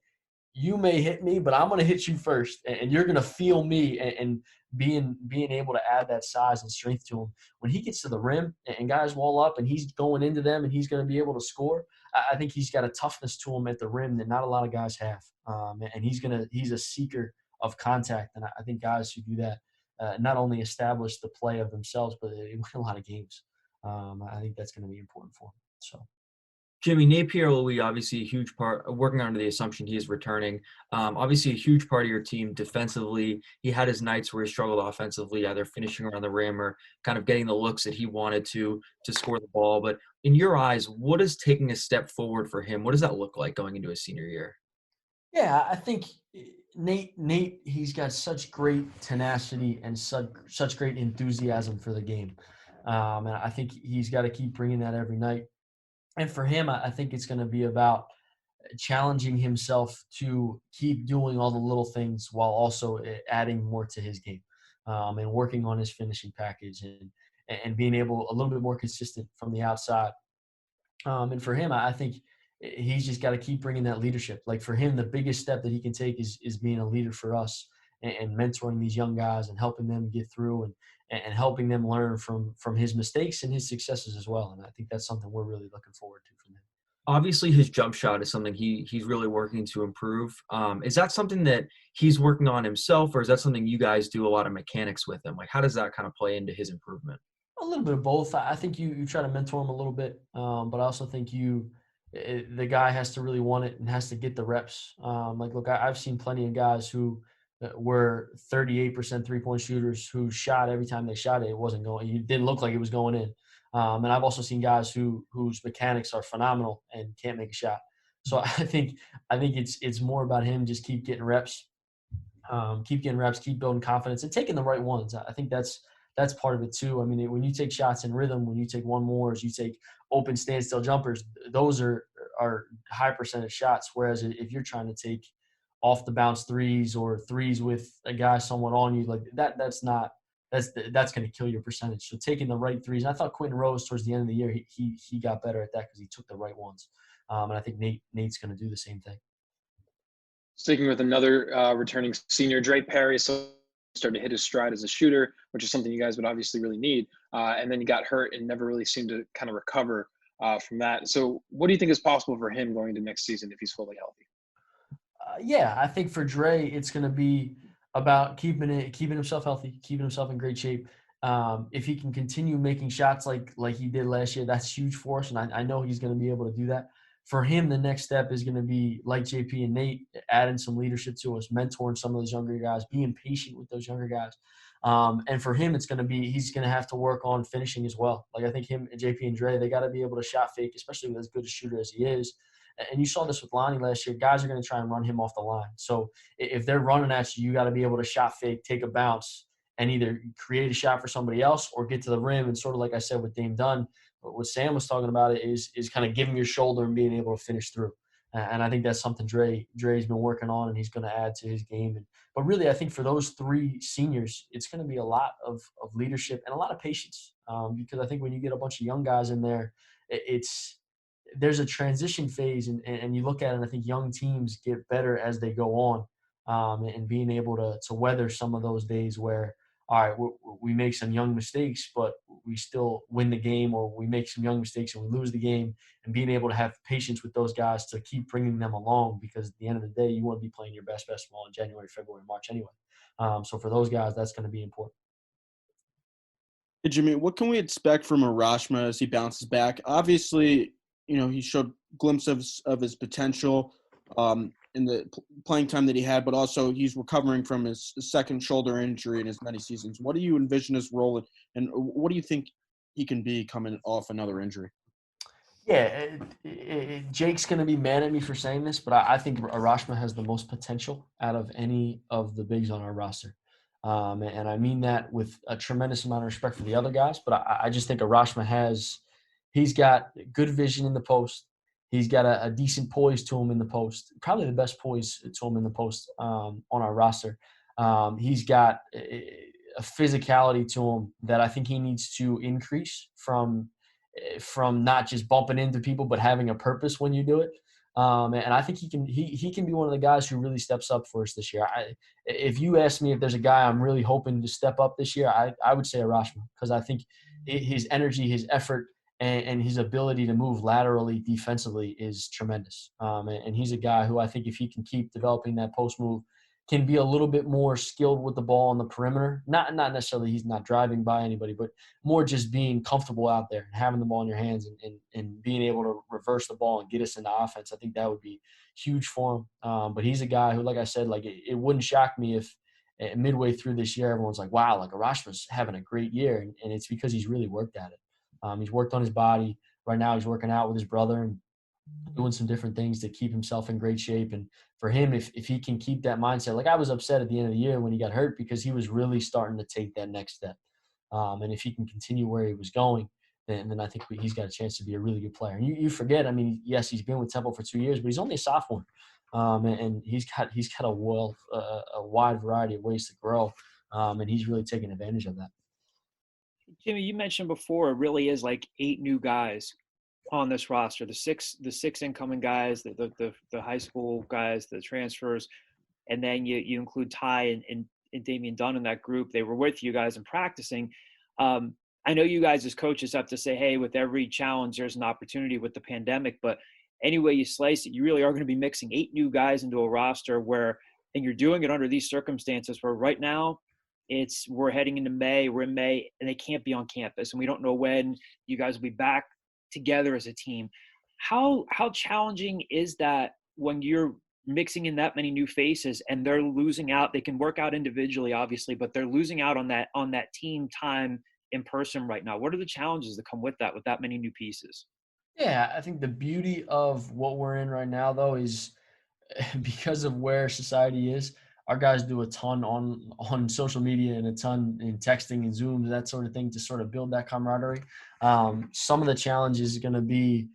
Speaker 3: you may hit me, but I'm going to hit you first, and you're going to feel me. And being able to add that size and strength to him when he gets to the rim and guys wall up and he's going into them and he's going to be able to score. I think he's got a toughness to him at the rim that not a lot of guys have. And he's a seeker of contact. And I think guys who do that not only establish the play of themselves, but they win a lot of games. I think that's going to be important for him. So,
Speaker 4: Jimmy, Nate Pierre-Louis, obviously a huge part, working under the assumption he is returning. Obviously a huge part of your team defensively. He had his nights where he struggled offensively, either finishing around the rim or kind of getting the looks that he wanted to score the ball. But in your eyes, what is taking a step forward for him? What does that look like going into his senior year?
Speaker 3: Yeah, I think Nate, he's got such great tenacity and such great enthusiasm for the game. And I think he's got to keep bringing that every night. And for him, I think it's going to be about challenging himself to keep doing all the little things while also adding more to his game, and working on his finishing package and being able a little bit more consistent from the outside. And for him, I think he's just got to keep bringing that leadership. Like for him, the biggest step that he can take is being a leader for us and mentoring these young guys and helping them get through and helping them learn from his mistakes and his successes as well. And I think that's something we're really looking forward to from him.
Speaker 4: Obviously, his jump shot is something he's really working to improve. Is that something that he's working on himself, or is that something you guys do a lot of mechanics with him? Like, how does that kind of play into his improvement?
Speaker 3: A little bit of both. I think you try to mentor him a little bit, but I also think the guy has to really want it and has to get the reps. Like, look, I've seen plenty of guys who were 38% three-point shooters who shot every time they shot it. It wasn't going. It didn't look like it was going in. And I've also seen guys whose mechanics are phenomenal and can't make a shot. So I think it's more about him just keep getting reps, keep building confidence, and taking the right ones. I think that's part of it too. I mean, when you take shots in rhythm, when you take one mores, you take open standstill jumpers, those are high percentage shots. Whereas if you're trying to take off the bounce threes or threes with a guy somewhat on you, like that's going to kill your percentage. So taking the right threes. And I thought Quentin Rose towards the end of the year, he got better at that because he took the right ones. And I think Nate's going to do the same thing.
Speaker 5: Sticking with another returning senior, Dre Perry started to hit his stride as a shooter, which is something you guys would obviously really need. And then he got hurt and never really seemed to kind of recover from that. So what do you think is possible for him going into next season if he's fully healthy?
Speaker 3: Yeah, I think for Dre, it's going to be about keeping himself healthy, keeping himself in great shape. If he can continue making shots like he did last year, that's huge for us, and I know he's going to be able to do that. For him, the next step is going to be, like JP and Nate, adding some leadership to us, mentoring some of those younger guys, being patient with those younger guys. And for him, he's going to have to work on finishing as well. Like I think him, JP and Dre, they got to be able to shot fake, especially with as good a shooter as he is. And you saw this with Lonnie last year. Guys are going to try and run him off the line. So if they're running at you, you got to be able to shot fake, take a bounce, and either create a shot for somebody else or get to the rim. And sort of like I said with Dame Dunn, what Sam was talking about is kind of giving your shoulder and being able to finish through. And I think that's something Dre's been working on, and he's going to add to his game. But really, I think for those three seniors, it's going to be a lot of leadership and a lot of patience, because I think when you get a bunch of young guys in there, there's a transition phase, and you look at it, and I think young teams get better as they go on, and being able to weather some of those days where, all right, we make some young mistakes, but we still win the game, or we make some young mistakes and we lose the game, and being able to have patience with those guys to keep bringing them along, because at the end of the day, you want to be playing your best basketball in January, February, March anyway. So for those guys, that's going to be important.
Speaker 6: Hey, Jimmy, what can we expect from Arashma as he bounces back? Obviously, he showed glimpses of his potential in the playing time that he had, but also he's recovering from his second shoulder injury in as many seasons. What do you envision his role, and what do you think he can be coming off another injury?
Speaker 3: Yeah, Jake's going to be mad at me for saying this, but I think Arashma has the most potential out of any of the bigs on our roster. And I mean that with a tremendous amount of respect for the other guys, but I just think Arashma he's got good vision in the post. He's got a decent poise to him in the post, probably the best poise to him in the post on our roster. He's got a physicality to him that I think he needs to increase from not just bumping into people, but having a purpose when you do it. And I think he can be one of the guys who really steps up for us this year. If you ask me if there's a guy I'm really hoping to step up this year, I would say Arashma, because I think his energy, his effort, and his ability to move laterally defensively is tremendous. And he's a guy who I think if he can keep developing that post move, can be a little bit more skilled with the ball on the perimeter. Not necessarily he's not driving by anybody, but more just being comfortable out there and having the ball in your hands and being able to reverse the ball and get us into offense. I think that would be huge for him. But he's a guy who, like I said, like it wouldn't shock me if midway through this year, everyone's like, wow, like Arashma's having a great year. And it's because he's really worked at it. He's worked on his body. Right now he's working out with his brother and doing some different things to keep himself in great shape. And for him, if he can keep that mindset, like I was upset at the end of the year when he got hurt, because he was really starting to take that next step. And if he can continue where he was going, then I think he's got a chance to be a really good player. And you forget, I mean, yes, he's been with Temple for 2 years, but he's only a sophomore. And he's got a wide variety of ways to grow. And he's really taking advantage of that.
Speaker 2: Jimmy, you mentioned before, it really is like 8 new guys on this roster. The six incoming guys, the high school guys, the transfers, and then you include Ty and Damian Dunn in that group. They were with you guys and practicing. I know you guys as coaches have to say, hey, with every challenge, there's an opportunity with the pandemic, but any way you slice it, you really are going to be mixing 8 new guys into a roster and you're doing it under these circumstances where right now we're heading into May, we're in May, and they can't be on campus, and we don't know when you guys will be back together as a team. How challenging is that when you're mixing in that many new faces and they're losing out? They can work out individually, obviously, but they're losing out on that team time in person right now. What are the challenges that come with that many new pieces?
Speaker 3: Yeah, I think the beauty of what we're in right now, though, is because of where society is, our guys do a ton on social media and a ton in texting and Zooms, that sort of thing, to sort of build that camaraderie. Some of the challenges are going to be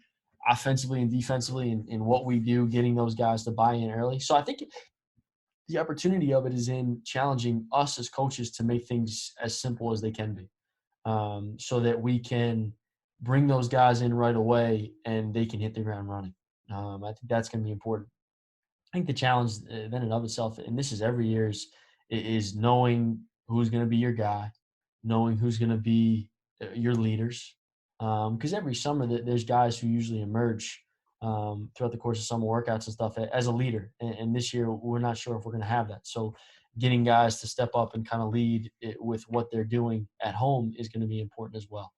Speaker 3: offensively and defensively in what we do, getting those guys to buy in early. So I think the opportunity of it is in challenging us as coaches to make things as simple as they can be, so that we can bring those guys in right away and they can hit the ground running. I think that's going to be important. I think the challenge then in of itself, and this is every year, is knowing who's going to be your guy, knowing who's going to be your leaders. Because every summer there's guys who usually emerge throughout the course of summer workouts and stuff as a leader. And this year we're not sure if we're going to have that. So getting guys to step up and kind of lead with what they're doing at home is going to be important as well.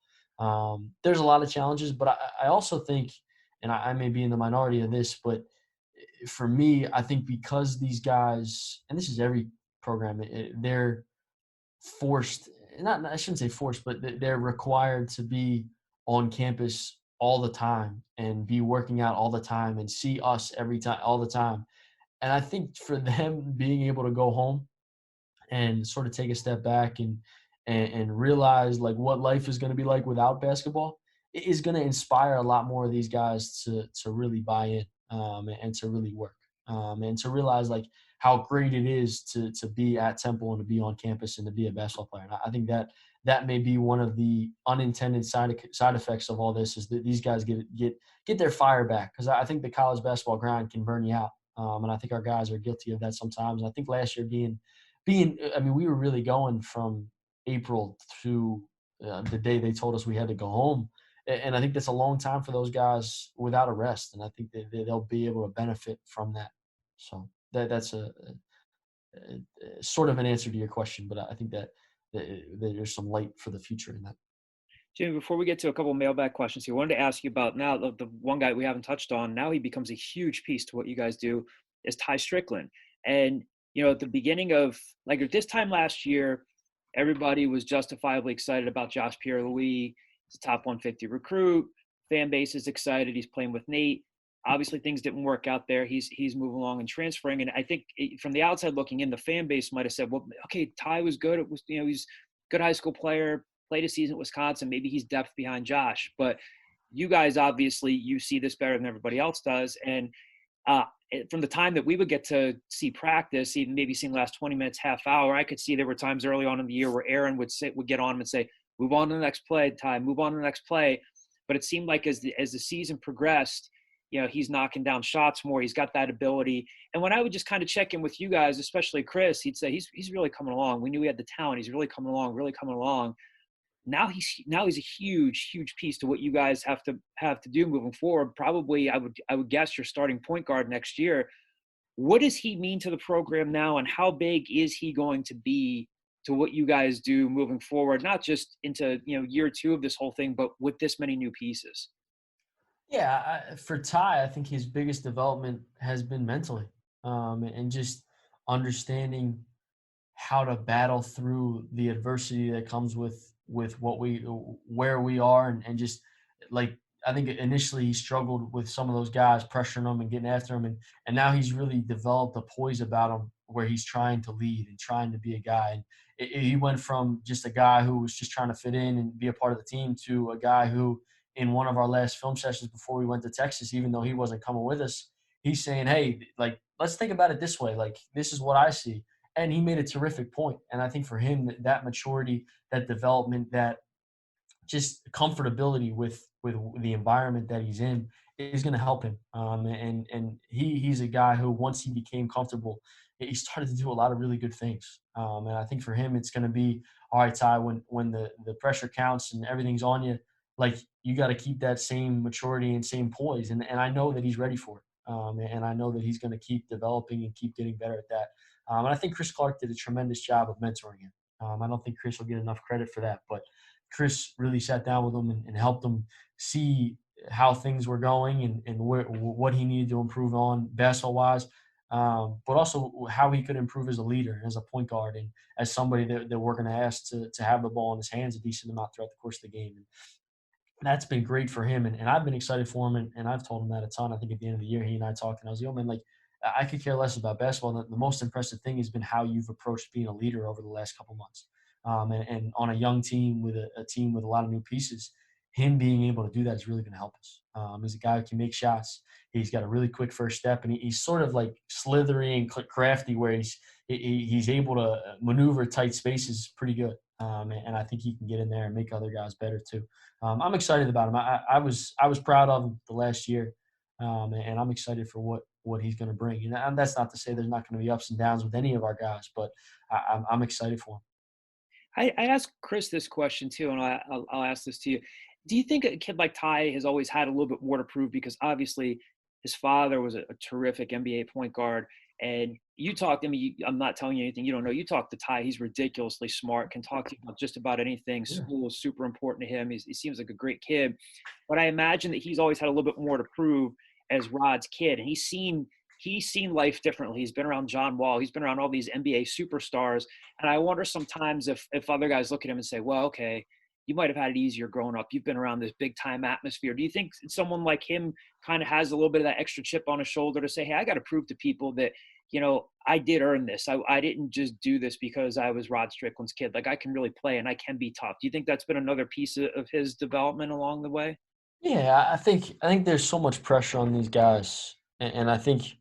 Speaker 3: There's a lot of challenges, but I also think, and I may be in the minority of this, but for me, I think because these guys, and this is every program, they're forced, I shouldn't say forced, but they're required to be on campus all the time and be working out all the time and see us every time, all the time. And I think for them being able to go home and sort of take a step back and realize like what life is going to be like without basketball, it is going to inspire a lot more of these guys to really buy in. and to really work. And to realize like how great it is to be at Temple and to be on campus and to be a basketball player. And I think that may be one of the unintended side effects of all this, is that these guys get their fire back, because I think the college basketball grind can burn you out. And I think our guys are guilty of that sometimes. And I think last year I mean, we were really going from April to the day they told us we had to go home. And I think that's a long time for those guys without a rest. And I think that they'll be able to benefit from that. So that's a sort of an answer to your question, but I think that there's some light for the future in that.
Speaker 2: Jimmy, before we get to a couple of mailbag questions here, I wanted to ask you about now the one guy we haven't touched on. Now he becomes a huge piece to what you guys do, is Ty Strickland. And, at the beginning of, like at this time last year, everybody was justifiably excited about Josh Pierre-Louis. He's a top 150 recruit. Fan base is excited. He's playing with Nate. Obviously, things didn't work out there. He's moving along and transferring. And I think from the outside looking in, the fan base might have said, well, okay, Ty was good. It was, he's a good high school player, played a season at Wisconsin. Maybe he's depth behind Josh. But you guys, obviously, you see this better than everybody else does. And from the time that we would get to see practice, even maybe seeing the last 20 minutes, half hour, I could see there were times early on in the year where Aaron would get on him and say, move on to the next play, Ty, move on to the next play. But it seemed like as the season progressed, he's knocking down shots more. He's got that ability. And when I would just kind of check in with you guys, especially Chris, he'd say, he's really coming along. We knew he had the talent. He's really coming along. Now he's a huge, huge piece to what you guys have to do moving forward. Probably, I would guess, your starting point guard next year. What does he mean to the program now, and how big is he going to be to what you guys do moving forward? Not just into year two of this whole thing, but with this many new pieces.
Speaker 3: Yeah, for Ty, I think his biggest development has been mentally, and just understanding how to battle through the adversity that comes with where we are, and just like, I think initially he struggled with some of those guys pressuring him and getting after him, and now he's really developed a poise about him where he's trying to lead and trying to be a guy. And he went from just a guy who was just trying to fit in and be a part of the team to a guy who, in one of our last film sessions before we went to Texas, even though he wasn't coming with us, he's saying, hey, like, let's think about it this way. Like, this is what I see. And he made a terrific point. And I think for him, that maturity, that development, that just comfortability with the environment that he's in is going to help him. And he's a guy who, once he became comfortable, he started to do a lot of really good things. And I think for him, it's going to be, all right, Ty, when the pressure counts and everything's on you, like, you got to keep that same maturity and same poise. And I know that he's ready for it. And I know that he's going to keep developing and keep getting better at that. And I think Chris Clark did a tremendous job of mentoring him. I don't think Chris will get enough credit for that, but Chris really sat down with him and helped him see how things were going and what he needed to improve on basketball-wise, but also how he could improve as a leader, as a point guard, and as somebody that we're going to ask to have the ball in his hands a decent amount throughout the course of the game. And that's been great for him, and I've been excited for him, and I've told him that a ton. I think at the end of the year, he and I talked, and I was like, man, like, I could care less about basketball. The most impressive thing has been how you've approached being a leader over the last couple months. And on a young team with a team with a lot of new pieces, him being able to do that is really going to help us. He's a guy who can make shots. He's got a really quick first step, and he's sort of like slithery and crafty, where he's able to maneuver tight spaces pretty good. And I think he can get in there and make other guys better too. I'm excited about him. I was proud of him the last year, and I'm excited for what he's going to bring. And that's not to say there's not going to be ups and downs with any of our guys, but I'm excited for him.
Speaker 2: I asked Chris this question too, and I'll ask this to you. Do you think a kid like Ty has always had a little bit more to prove? Because obviously his father was a terrific NBA point guard, and you talked, I mean, I'm not telling you anything you don't know. You talk to Ty, he's ridiculously smart, can talk to you about just about anything.
Speaker 3: Yeah.
Speaker 2: School is super important to him. He seems like a great kid. But I imagine that he's always had a little bit more to prove as Rod's kid. And he's seen life differently. He's been around John Wall. He's been around all these NBA superstars. And I wonder sometimes if other guys look at him and say, well, okay, you might have had it easier growing up. You've been around this big time atmosphere. Do you think someone like him kind of has a little bit of that extra chip on his shoulder to say, hey, I got to prove to people that, I did earn this. I didn't just do this because I was Rod Strickland's kid. Like, I can really play and I can be tough. Do you think that's been another piece of his development along the way?
Speaker 3: Yeah, I think there's so much pressure on these guys And I think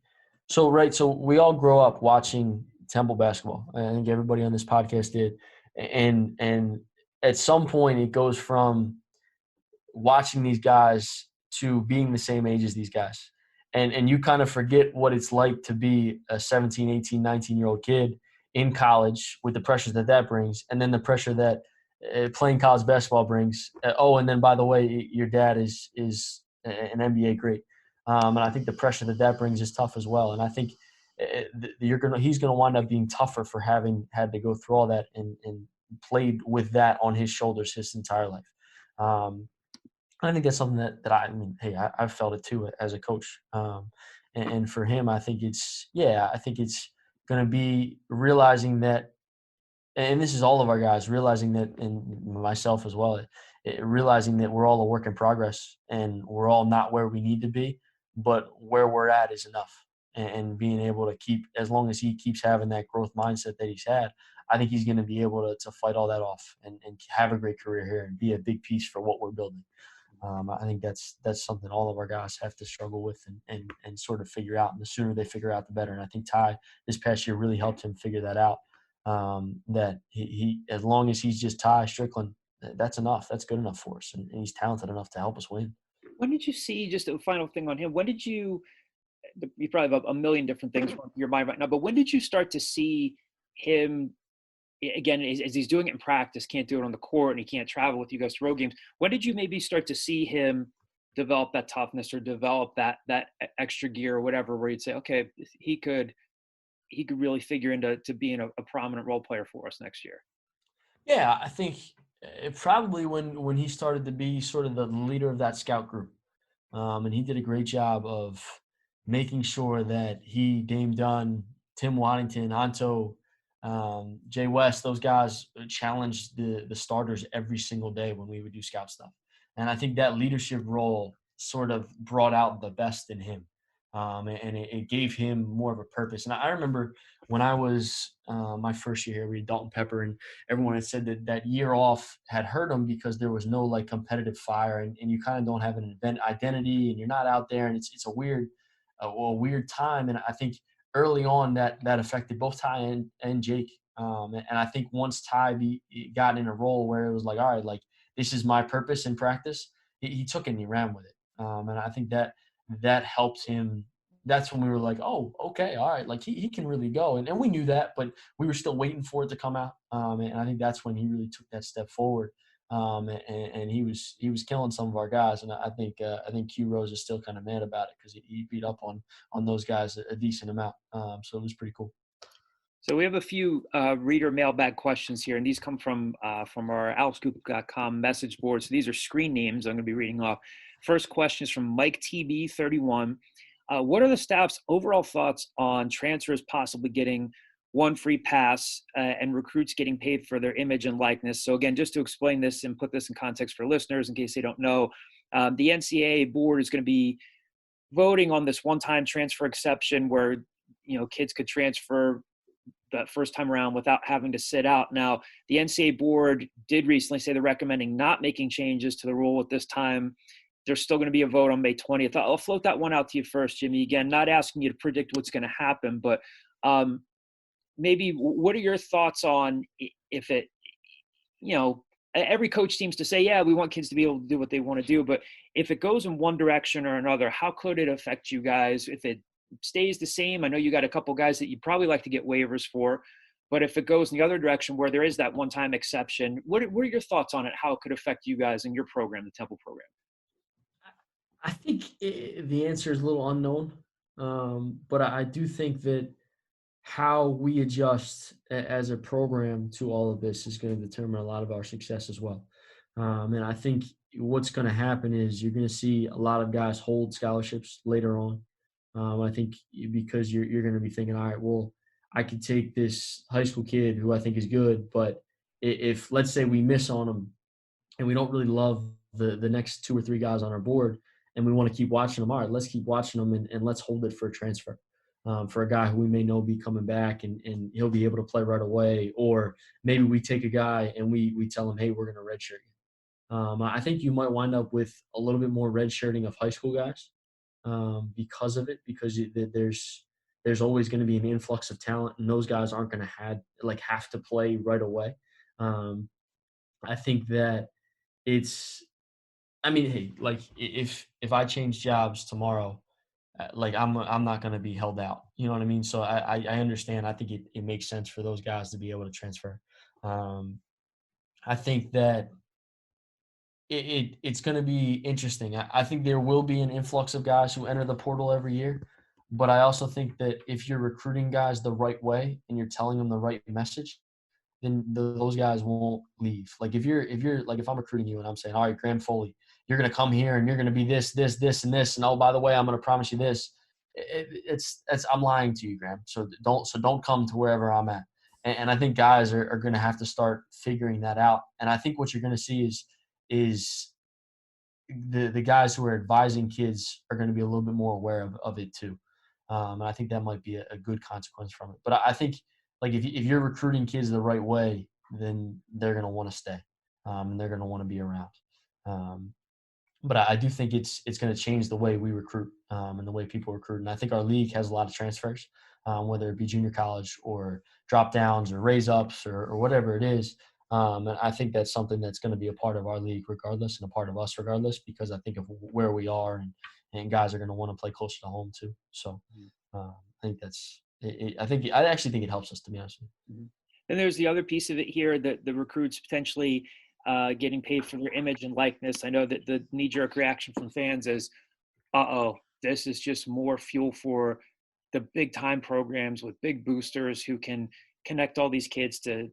Speaker 3: so. Right. So we all grow up watching Temple basketball. I think everybody on this podcast did, and at some point it goes from watching these guys to being the same age as these guys. And you kind of forget what it's like to be a 17, 18, 19-year-old kid in college with the pressures that that brings, and then the pressure that playing college basketball brings. Oh, and then by the way, your dad is an NBA great. And I think the pressure that that brings is tough as well. And I think he's gonna wind up being tougher for having had to go through all that and played with that on his shoulders his entire life. I think that's something that I mean, hey, I've felt it too as a coach. And for him, I think it's going to be realizing that, and this is all of our guys realizing that, and myself as well, realizing that we're all a work in progress and we're all not where we need to be, but where we're at is enough. And being able to keep, as long as he keeps having that growth mindset that he's had, I think he's going to be able to fight all that off and have a great career here and be a big piece for what we're building. I think that's something all of our guys have to struggle with and sort of figure out. And the sooner they figure out, the better. And I think Ty this past year really helped him figure that out. That he as long as he's just Ty Strickland, that's enough. That's good enough for us, and he's talented enough to help us win.
Speaker 2: When did you see, just a final thing on him, when did you probably have a million different things in your mind right now, but when did you start to see him, again, as he's doing it in practice, can't do it on the court, and he can't travel with you guys to road games, when did you maybe start to see him develop that toughness or develop that extra gear or whatever, where you'd say, okay, he could really figure into being a prominent role player for us next year?
Speaker 3: Yeah, I think probably when he started to be sort of the leader of that scout group, and he did a great job of making sure that he, Dame Dunn, Tim Waddington, Anto, Jay West, those guys challenged the starters every single day when we would do scout stuff. And I think that leadership role sort of brought out the best in him. And it gave him more of a purpose. And I remember when I was my first year here, we had Dalton Pepper, and everyone had said that year off had hurt him because there was no like competitive fire, and you kind of don't have an event identity, and you're not out there, and it's a weird time. And I think early on that affected both Ty and Jake. And I think once Ty got in a role where it was like, all right, like this is my purpose in practice, he took it and he ran with it. And I think that helped him. That's when we were like, oh, okay, all right, like he can really go. And we knew that, but we were still waiting for it to come out. And I think that's when he really took that step forward. And he was killing some of our guys. And I think Q Rose is still kind of mad about it because he beat up on those guys a decent amount. So it was pretty cool.
Speaker 2: So we have a few reader mailbag questions here, and these come from our owlscoop.com message board. So these are screen names I'm going to be reading off. First question is from Mike TB31. What are the staff's overall thoughts on transfers possibly getting one free pass and recruits getting paid for their image and likeness? So again, just to explain this and put this in context for listeners in case they don't know, the NCAA board is going to be voting on this one-time transfer exception where, kids could transfer that first time around without having to sit out. Now, the NCAA board did recently say they're recommending not making changes to the rule at this time. There's still going to be a vote on May 20th. I'll float that one out to you first, Jimmy. Again, not asking you to predict what's going to happen, but maybe what are your thoughts on if it, every coach seems to say, yeah, we want kids to be able to do what they want to do, but if it goes in one direction or another, how could it affect you guys? If it stays the same, I know you got a couple guys that you'd probably like to get waivers for, but if it goes in the other direction where there is that one-time exception, what are your thoughts on it, how it could affect you guys and your program, the Temple program?
Speaker 3: I think the answer is a little unknown, but I do think that how we adjust as a program to all of this is going to determine a lot of our success as well. And I think what's going to happen is you're going to see a lot of guys hold scholarships later on. I think because you're going to be thinking, all right, well, I could take this high school kid who I think is good, but if let's say we miss on him and we don't really love the next two or three guys on our board and we want to keep watching them, all right, let's keep watching them and let's hold it for a transfer. For a guy who we may know be coming back and he'll be able to play right away. Or maybe we take a guy and we tell him, hey, we're going to redshirt you. I think you might wind up with a little bit more redshirting of high school guys because of it, because there's always going to be an influx of talent, and those guys aren't going to have to play right away. I think that hey, like if I change jobs tomorrow, I'm not going to be held out. You know what I mean? So I understand. I think it makes sense for those guys to be able to transfer. I think that it's going to be interesting. I think there will be an influx of guys who enter the portal every year, but I also think that if you're recruiting guys the right way and you're telling them the right message, then those guys won't leave. Like if I'm recruiting you and I'm saying, all right, Graham Foley, you're going to come here and you're going to be this, this, this, and this, and oh, by the way, I'm going to promise you this. I'm lying to you, Graham. So don't come to wherever I'm at. And I think guys are going to have to start figuring that out. And I think what you're going to see is the guys who are advising kids are going to be a little bit more aware of it too. And I think that might be a good consequence from it. But I think like if you're recruiting kids the right way, then they're going to want to stay, and they're going to want to be around. But I do think it's going to change the way we recruit, and the way people recruit. And I think our league has a lot of transfers, whether it be junior college or drop downs or raise ups or whatever it is. And I think that's something that's going to be a part of our league regardless, and a part of us regardless, because I think of where we are, and guys are going to want to play closer to home too. So I think that's I actually think it helps us, to be honest with you.
Speaker 2: And there's the other piece of it here, that the recruits potentially getting paid for their image and likeness. I know that the knee-jerk reaction from fans is, this is just more fuel for the big-time programs with big boosters who can connect all these kids to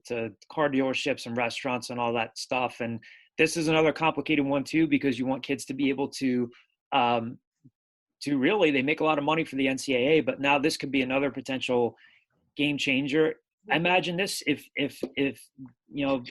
Speaker 2: car dealerships and restaurants and all that stuff. And this is another complicated one too, because you want kids to be able to really, they make a lot of money for the NCAA, but now this could be another potential game changer. I imagine this, if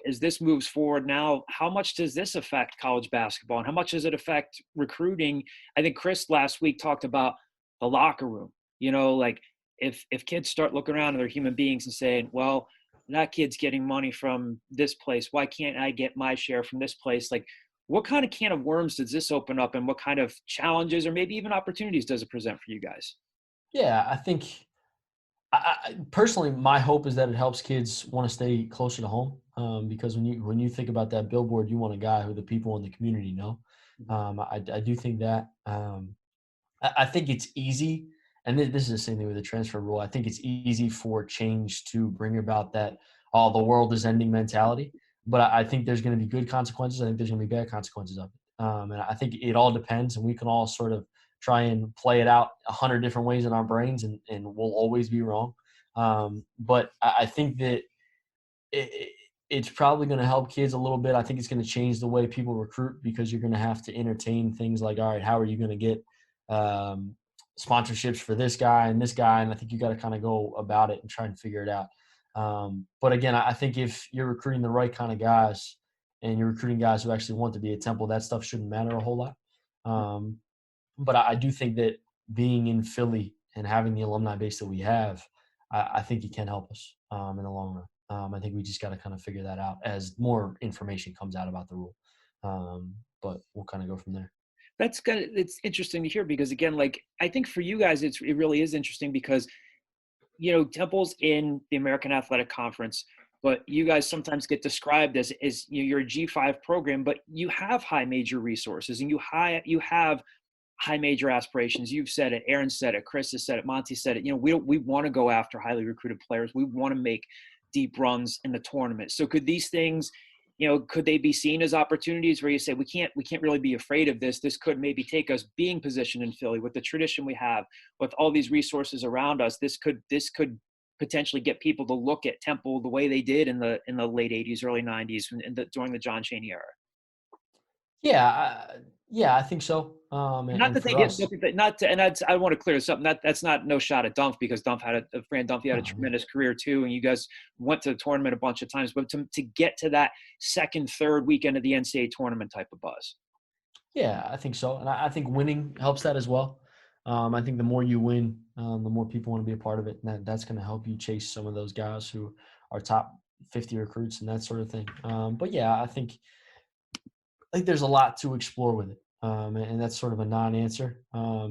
Speaker 2: as this moves forward now, how much does this affect college basketball, and how much does it affect recruiting? I think Chris last week talked about the locker room. Like if kids start looking around and they're human beings and saying, well, that kid's getting money from this place, why can't I get my share from this place? Like, what kind of can of worms does this open up, and what kind of challenges or maybe even opportunities does it present for you guys?
Speaker 3: Yeah, I think I personally, my hope is that it helps kids want to stay closer to home, because when you think about that billboard, you want a guy who the people in the community know. I do think that. I think it's easy, and this is the same thing with the transfer rule. I think it's easy for change to bring about that, the world is ending mentality. But I think there's going to be good consequences. I think there's going to be bad consequences of it. And I think it all depends, and we can all sort of try and play it out 100 different ways in our brains, and we'll always be wrong. But I think that it's probably going to help kids a little bit. I think it's going to change the way people recruit, because you're going to have to entertain things like, all right, how are you going to get sponsorships for this guy and this guy? And I think you got to kind of go about it and try and figure it out. But again, I think if you're recruiting the right kind of guys, and you're recruiting guys who actually want to be at Temple, that stuff shouldn't matter a whole lot. But I do think that being in Philly and having the alumni base that we have, I think it can help us in the long run. I think we just got to kind of figure that out as more information comes out about the rule. But we'll kind of go from there.
Speaker 2: It's interesting to hear, because again, like, I think for you guys, it really is interesting because, Temple's in the American Athletic Conference, but you guys sometimes get described as you're a G5 program, but you have high major resources, and you have high major aspirations. You've said it, Aaron said it, Chris has said it, Monty said it. We want to go after highly recruited players. We want to make deep runs in the tournament. So could these things, could they be seen as opportunities where you say, we can't really be afraid of this. This could maybe take us being positioned in Philly with the tradition we have, with all these resources around us. This could potentially get people to look at Temple the way they did in the late 80s, early 90s, during the John Chaney era.
Speaker 3: Yeah, I think so.
Speaker 2: Not that they didn't look at that. I want to clear this up. That's not no shot at Dumpf, because Dumpf had a tremendous career too, and you guys went to the tournament a bunch of times. But to get to that second, third weekend of the NCAA tournament type of buzz.
Speaker 3: Yeah, I think so, and I think winning helps that as well. I think the more you win, the more people want to be a part of it, and that's going to help you chase some of those guys who are top 50 recruits and that sort of thing. But yeah, I think there's a lot to explore with it. And that's sort of a non-answer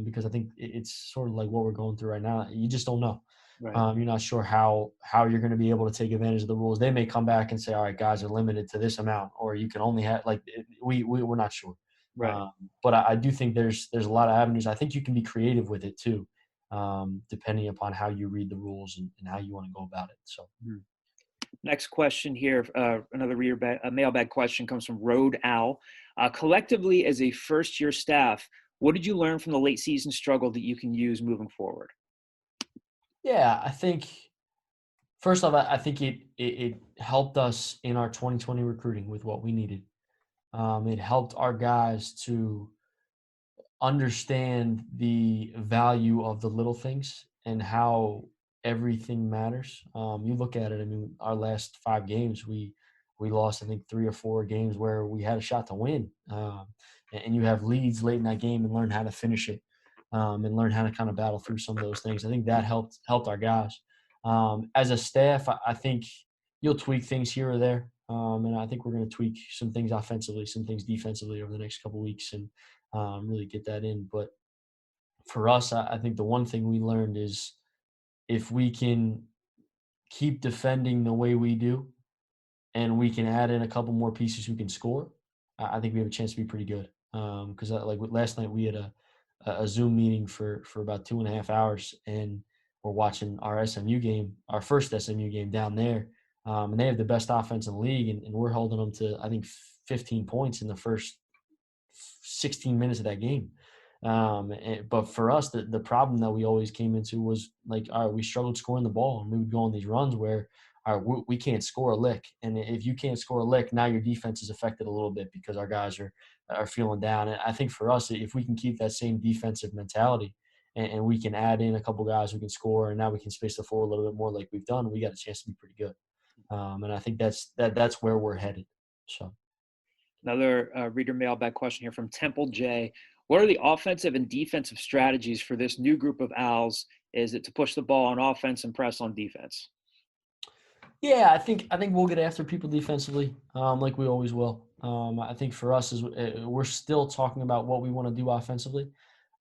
Speaker 3: because I think it's sort of like what we're going through right now. You just don't know.
Speaker 2: Right.
Speaker 3: You're not sure how you're going to be able to take advantage of the rules. They may come back and say, all right, guys are limited to this amount, or you can only have we're not sure.
Speaker 2: Right.
Speaker 3: But I do think there's a lot of avenues. I think you can be creative with it too, depending upon how you read the rules and how you want to go about it. So.
Speaker 2: Next question here, another mailbag question comes from Road Owl. Collectively, as a first-year staff, what did you learn from the late season struggle that you can use moving forward?
Speaker 3: Yeah, I think first off, I think it helped us in our 2020 recruiting with what we needed. It helped our guys to understand the value of the little things and how everything matters. You look at it. I mean, our last 5 games, we lost I think 3 or 4 games where we had a shot to win, and you have leads late in that game and learn how to finish it, and learn how to kind of battle through some of those things. I think that helped our guys. As a staff, I think you'll tweak things here or there, and I think we're going to tweak some things offensively, some things defensively over the next couple of weeks, and really get that in. But for us, I think the one thing we learned is if we can keep defending the way we do and we can add in a couple more pieces who can score, I think we have a chance to be pretty good. Because like last night, we had a Zoom meeting for about 2.5 hours, and we're watching our SMU game, our first SMU game down there. And they have the best offense in the league, and we're holding them to, I think, 15 points in the first 16 minutes of that game. But for us, the problem that we always came into was like, all right, we struggled scoring the ball, and we would go on these runs where, all right, we can't score a lick. And if you can't score a lick, now your defense is affected a little bit because our guys are feeling down. And I think for us, if we can keep that same defensive mentality and we can add in a couple guys who can score, and now we can space the floor a little bit more like we've done, we got a chance to be pretty good. And I think that's where we're headed. So.
Speaker 2: Another reader mailbag question here from Temple J. What are the offensive and defensive strategies for this new group of Owls? Is it to push the ball on offense and press on defense?
Speaker 3: Yeah, I think we'll get after people defensively, like we always will. I think for us is we're still talking about what we want to do offensively,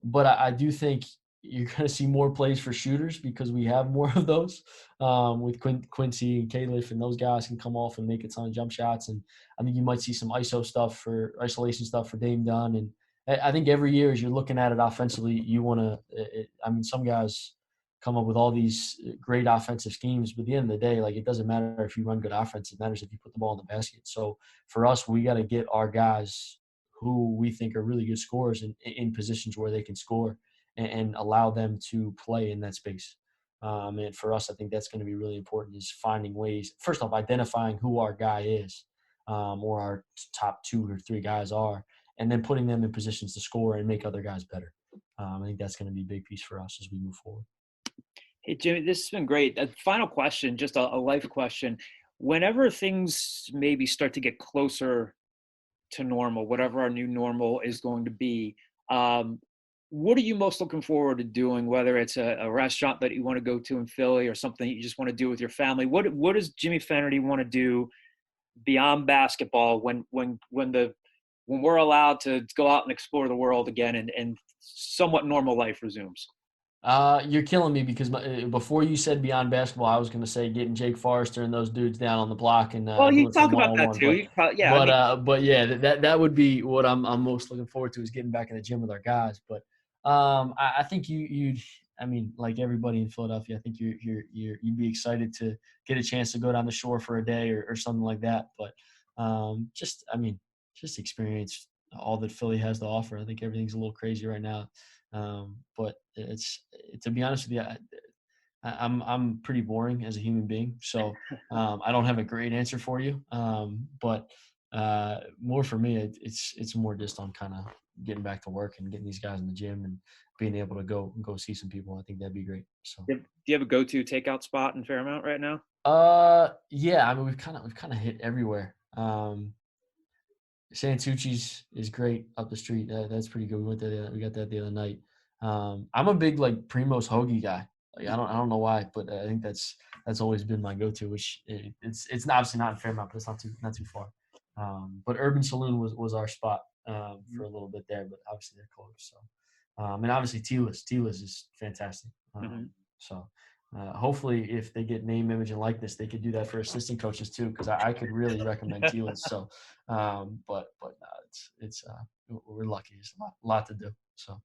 Speaker 3: but I do think you're going to see more plays for shooters because we have more of those with Quincy and Caliph, and those guys can come off and make a ton of jump shots. And I think you might see some isolation stuff for Dame Dunn. And I think every year as you're looking at it offensively, you want to. I mean, some guys come up with all these great offensive schemes, but at the end of the day, like, it doesn't matter if you run good offense. It matters if you put the ball in the basket. So for us, we got to get our guys who we think are really good scorers in positions where they can score and allow them to play in that space. And for us, I think that's going to be really important, is finding ways, first off, identifying who our guy is, or our top 2 or 3 guys are, and then putting them in positions to score and make other guys better. I think that's going to be a big piece for us as we move forward.
Speaker 2: Hey, Jimmy, this has been great. A final question, just a life question. Whenever things maybe start to get closer to normal, whatever our new normal is going to be, what are you most looking forward to doing, whether it's a restaurant that you want to go to in Philly or something you just want to do with your family? What does Jimmy Fenerty want to do beyond basketball when we're allowed to go out and explore the world again and somewhat normal life resumes?
Speaker 3: You're killing me because before you said beyond basketball, I was going to say getting Jake Forrester and those dudes down on the block and
Speaker 2: Well, you
Speaker 3: doing some
Speaker 2: talk about that
Speaker 3: one-on-one.
Speaker 2: too. Yeah,
Speaker 3: But yeah, that would be what I'm most looking forward to, is getting back in the gym with our guys. But I think you'd I mean, like everybody in Philadelphia, I think you'd be excited to get a chance to go down the shore for a day or something like that. But just experience all that Philly has to offer. I think everything's a little crazy right now. But to be honest with you, I'm pretty boring as a human being, so I don't have a great answer for you. But more for me, it's more just on kind of getting back to work and getting these guys in the gym and being able to go see some people. I think that'd be great. So,
Speaker 2: do you have a go-to takeout spot in Fairmount right now?
Speaker 3: yeah. I mean, we've kind of hit everywhere. Santucci's is great up the street. That's pretty good. We got that the other night. I'm a big like Primo's hoagie guy. Like I don't know why, but I think that's always been my go-to. Which it's obviously not in Fairmount, but it's not too far. But Urban Saloon was our spot for a little bit there, but obviously they're close. So, and obviously Tila's is fantastic. So hopefully if they get name, image, and likeness, they could do that for assistant coaches too, because I could really recommend Tila's. So, but it's we're lucky. There's a lot to do. So.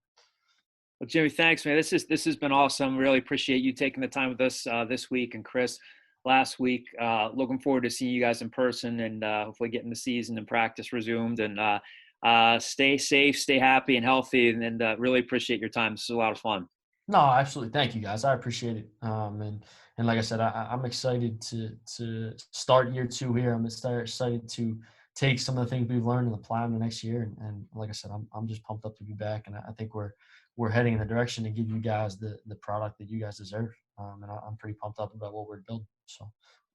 Speaker 2: Well, Jimmy, thanks, man. This has been awesome. Really appreciate you taking the time with us this week, and Chris last week. Looking forward to seeing you guys in person, and hopefully getting the season and practice resumed. And stay safe, stay happy and healthy, and really appreciate your time. This is a lot of fun.
Speaker 3: No, absolutely. Thank you, guys. I appreciate it. And like I said, I'm excited to start year 2 here. I'm excited to take some of the things we've learned and apply them the next year. And like I said, I'm just pumped up to be back, and I think we're heading in the direction to give you guys the product that you guys deserve. And I'm pretty pumped up about what we're building. So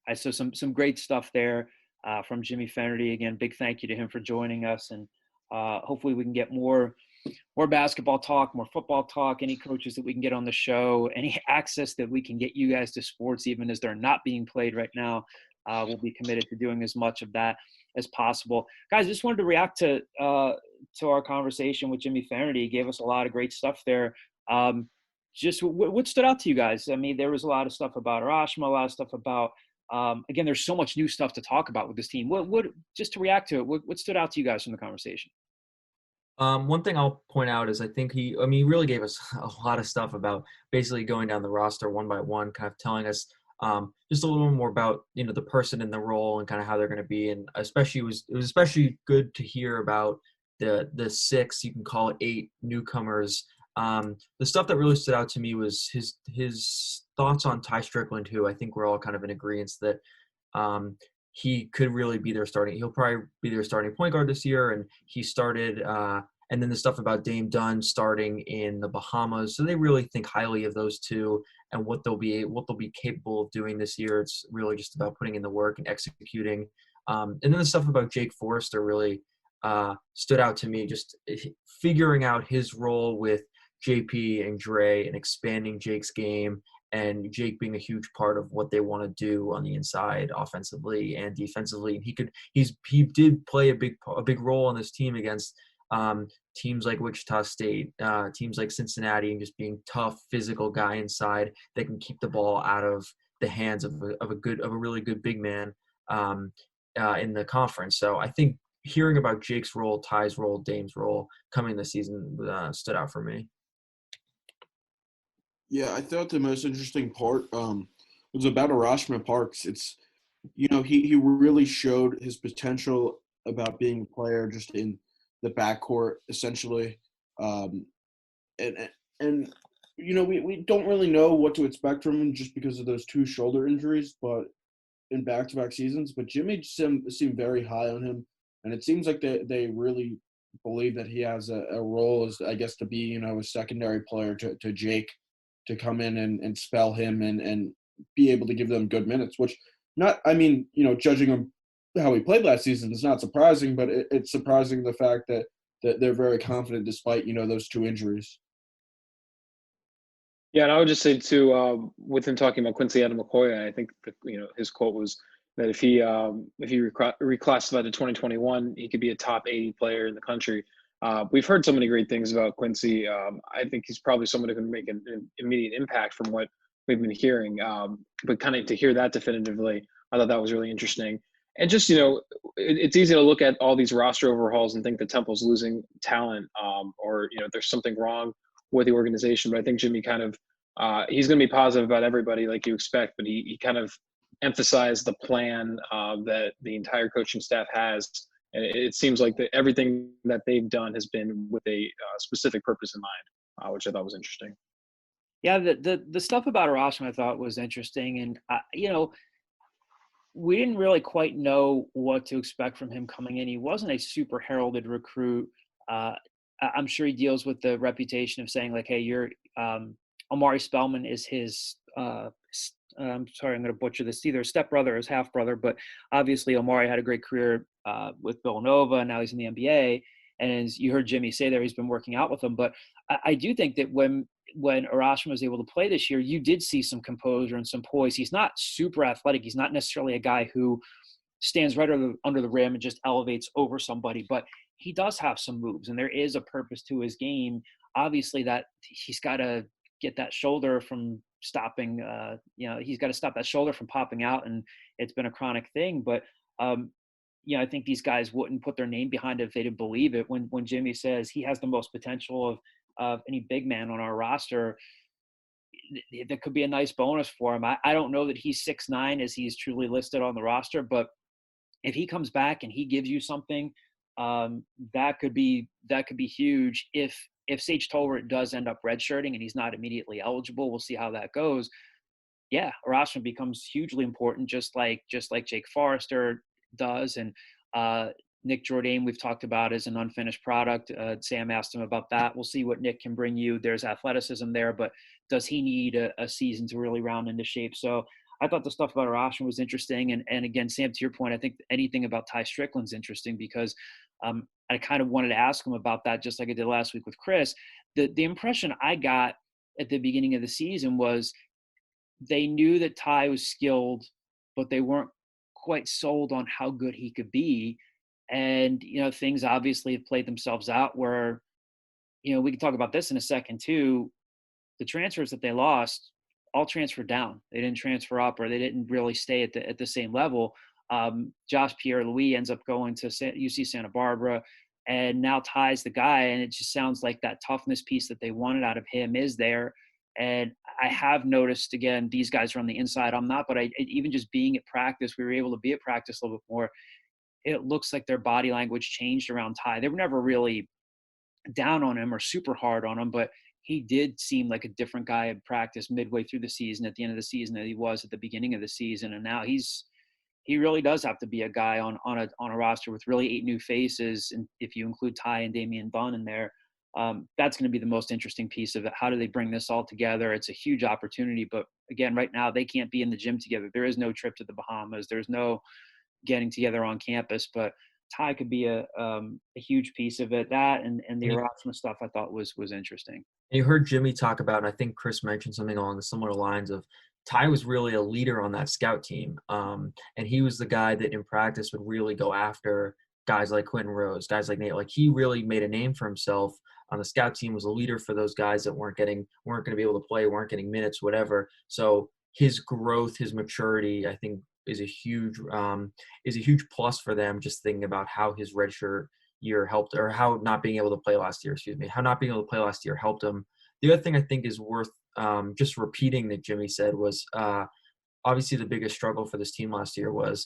Speaker 2: I saw some great stuff there from Jimmy Fenerty. Again, big thank you to him for joining us, and hopefully we can get more basketball talk, more football talk, any coaches that we can get on the show, any access that we can get you guys to sports, even as they're not being played right now. We'll be committed to doing as much of that as possible. Guys, just wanted to react to our conversation with Jimmy Fenerty. He gave us a lot of great stuff there. Just what stood out to you guys? I mean, there was a lot of stuff about Hiroshima, a lot of stuff about, again, there's so much new stuff to talk about with this team. What just to react to it, what stood out to you guys from the conversation?
Speaker 4: One thing I'll point out is I think he really gave us a lot of stuff about basically going down the roster one by one, kind of telling us just a little more about, the person in the role and kind of how they're going to be. And especially it was especially good to hear about the 6, you can call it 8 newcomers. The stuff that really stood out to me was his thoughts on Ty Strickland, who I think we're all kind of in agreement that he could really be their starting. He'll probably be their starting point guard this year, and he started. And then the stuff about Dame Dunn starting in the Bahamas. So they really think highly of those two and what they'll be capable of doing this year. It's really just about putting in the work and executing. And then the stuff about Jake Forrester really stood out to me. Just figuring out his role with JP and Dre and expanding Jake's game, and Jake being a huge part of what they want to do on the inside, offensively and defensively. And he did play a big role on this team against teams like Wichita State, teams like Cincinnati, and just being tough, physical guy inside that can keep the ball out of the hands of a really good big man in the conference. So I think hearing about Jake's role, Ty's role, Dame's role coming this season stood out for me.
Speaker 6: Yeah, I thought the most interesting part was about Hiroshima Parks. It's, he really showed his potential about being a player just in the backcourt, essentially. And we don't really know what to expect from him just because of those 2 shoulder injuries, but in back-to-back seasons. But Jimmy seemed very high on him, and it seems like they really believe that he has a role as, I guess, to be, a secondary player to Jake, to come in and spell him and be able to give them good minutes, which judging him how he played last season is not surprising, but it's surprising the fact that they're very confident despite, those 2 injuries.
Speaker 5: Yeah, and I would just say too, with him talking about Quincy Adams-McCoy, I think that, his quote was that if he reclassified to 2021, he could be a top 80 player in the country. We've heard so many great things about Quincy. I think he's probably someone who can make an immediate impact from what we've been hearing. But kind of to hear that definitively, I thought that was really interesting. And just, it's easy to look at all these roster overhauls and think that Temple's losing talent or, there's something wrong with the organization. But I think Jimmy kind of, he's going to be positive about everybody like you expect, but he kind of emphasized the plan that the entire coaching staff has. And it seems like everything that they've done has been with a specific purpose in mind, which I thought was interesting.
Speaker 2: Yeah, the stuff about Hiroshima I thought was interesting. And, we didn't really quite know what to expect from him coming in. He wasn't a super heralded recruit. I'm sure he deals with the reputation of saying, like, hey, you're Omari Spellman is his I'm sorry, I'm going to butcher this, either stepbrother or his half-brother, but obviously Omari had a great career with Villanova, and now he's in the NBA. And as you heard Jimmy say there, he's been working out with them. But I do think that when Hiroshima was able to play this year, you did see some composure and some poise. He's not super athletic. He's not necessarily a guy who stands right under the rim and just elevates over somebody. But he does have some moves, and there is a purpose to his game. Obviously, that he's got to get that shoulder from stopping. He's got to stop that shoulder from popping out, and it's been a chronic thing. But I think these guys wouldn't put their name behind it if they didn't believe it. When Jimmy says he has the most potential of any big man on our roster, that could be a nice bonus for him. I don't know that he's 6'9" as he's truly listed on the roster, but if he comes back and he gives you something, that could be huge. If Sage Tolbert does end up redshirting and he's not immediately eligible, we'll see how that goes. Yeah, Erasmus becomes hugely important, just like Jake Forrester does, and Nick Jourdain we've talked about as an unfinished product. Sam asked him about that. We'll see what Nick can bring you. There's athleticism there, but does he need a season to really round into shape? So I thought the stuff about Erasmus was interesting. And again, Sam, to your point, I think anything about Ty Strickland's interesting because I kind of wanted to ask him about that, just like I did last week with Chris. The impression I got at the beginning of the season was they knew that Ty was skilled, but they weren't quite sold on how good he could be. And, things obviously have played themselves out where, we can talk about this in a second too. The transfers that they lost all transferred down. They didn't transfer up, or they didn't really stay at the same level. Josh Pierre-Louis ends up going to UC Santa Barbara, and now Ty's the guy. And it just sounds like that toughness piece that they wanted out of him is there. And I have noticed, again, these guys are on the inside. I'm not, but even just being at practice, we were able to be at practice a little bit more. It looks like their body language changed around Ty. They were never really down on him or super hard on him, but he did seem like a different guy in practice midway through the season, at the end of the season, than he was at the beginning of the season. And now he really does have to be a guy on a roster with really 8 new faces. And if you include Ty and Damian Bunn in there, that's going to be the most interesting piece of it. How do they bring this all together? It's a huge opportunity, but again, right now they can't be in the gym together. There is no trip to the Bahamas. There's no getting together on campus, but Ty could be a huge piece of it. That and the Erasmus stuff I thought was interesting.
Speaker 4: You heard Jimmy talk about, and I think Chris mentioned something along the similar lines of Ty was really a leader on that scout team. And he was the guy that in practice would really go after guys like Quentin Rose, guys like Nate. Like he really made a name for himself on the scout team, was a leader for those guys that weren't going to be able to play, weren't getting minutes, whatever. So his growth, his maturity, I think is a huge plus for them. Just thinking about how his redshirt year helped, or how not being able to play last year helped him. The other thing I think is worth just repeating that Jimmy said was obviously the biggest struggle for this team last year was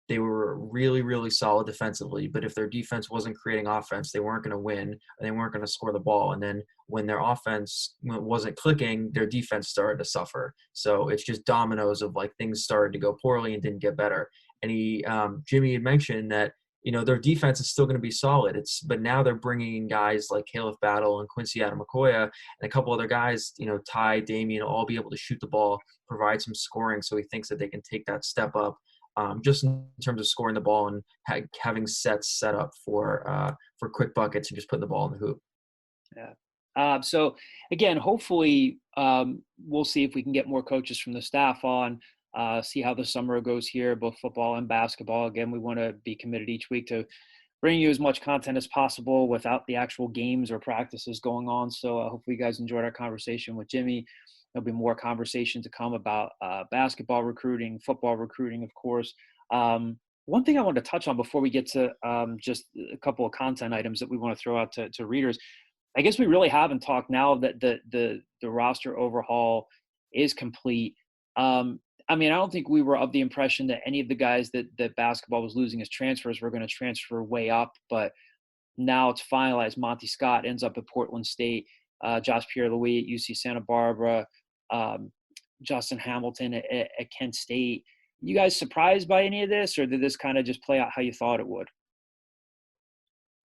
Speaker 4: they were really, really solid defensively, but if their defense wasn't creating offense, they weren't going to win, and they weren't going to score the ball. And then when their offense wasn't clicking, their defense started to suffer. So it's just dominoes of like things started to go poorly and didn't get better. And Jimmy had mentioned that, their defense is still going to be solid. But now they're bringing in guys like Caleb Battle and Quincy Adamakoya and a couple other guys, Ty, Damian, all be able to shoot the ball, provide some scoring. So he thinks that they can take that step up. Just in terms of scoring the ball and having sets set up for quick buckets and just putting the ball in the hoop.
Speaker 2: Yeah. So again, hopefully we'll see if we can get more coaches from the staff on, see how the summer goes here, both football and basketball. Again, we want to be committed each week to bringing you as much content as possible without the actual games or practices going on. So hopefully you guys enjoyed our conversation with Jimmy. There'll be more conversation to come about basketball recruiting, football recruiting, of course. One thing I wanted to touch on before we get to just a couple of content items that we want to throw out to readers. I guess we really haven't talked now that the roster overhaul is complete. I don't think we were of the impression that any of the guys that basketball was losing as transfers were going to transfer way up, but now it's finalized. Monty Scott ends up at Portland State. Josh Pierre-Louis at UC Santa Barbara, Justin Hamilton at Kent State. You guys surprised by any of this, or did this kind of just play out how you thought it would?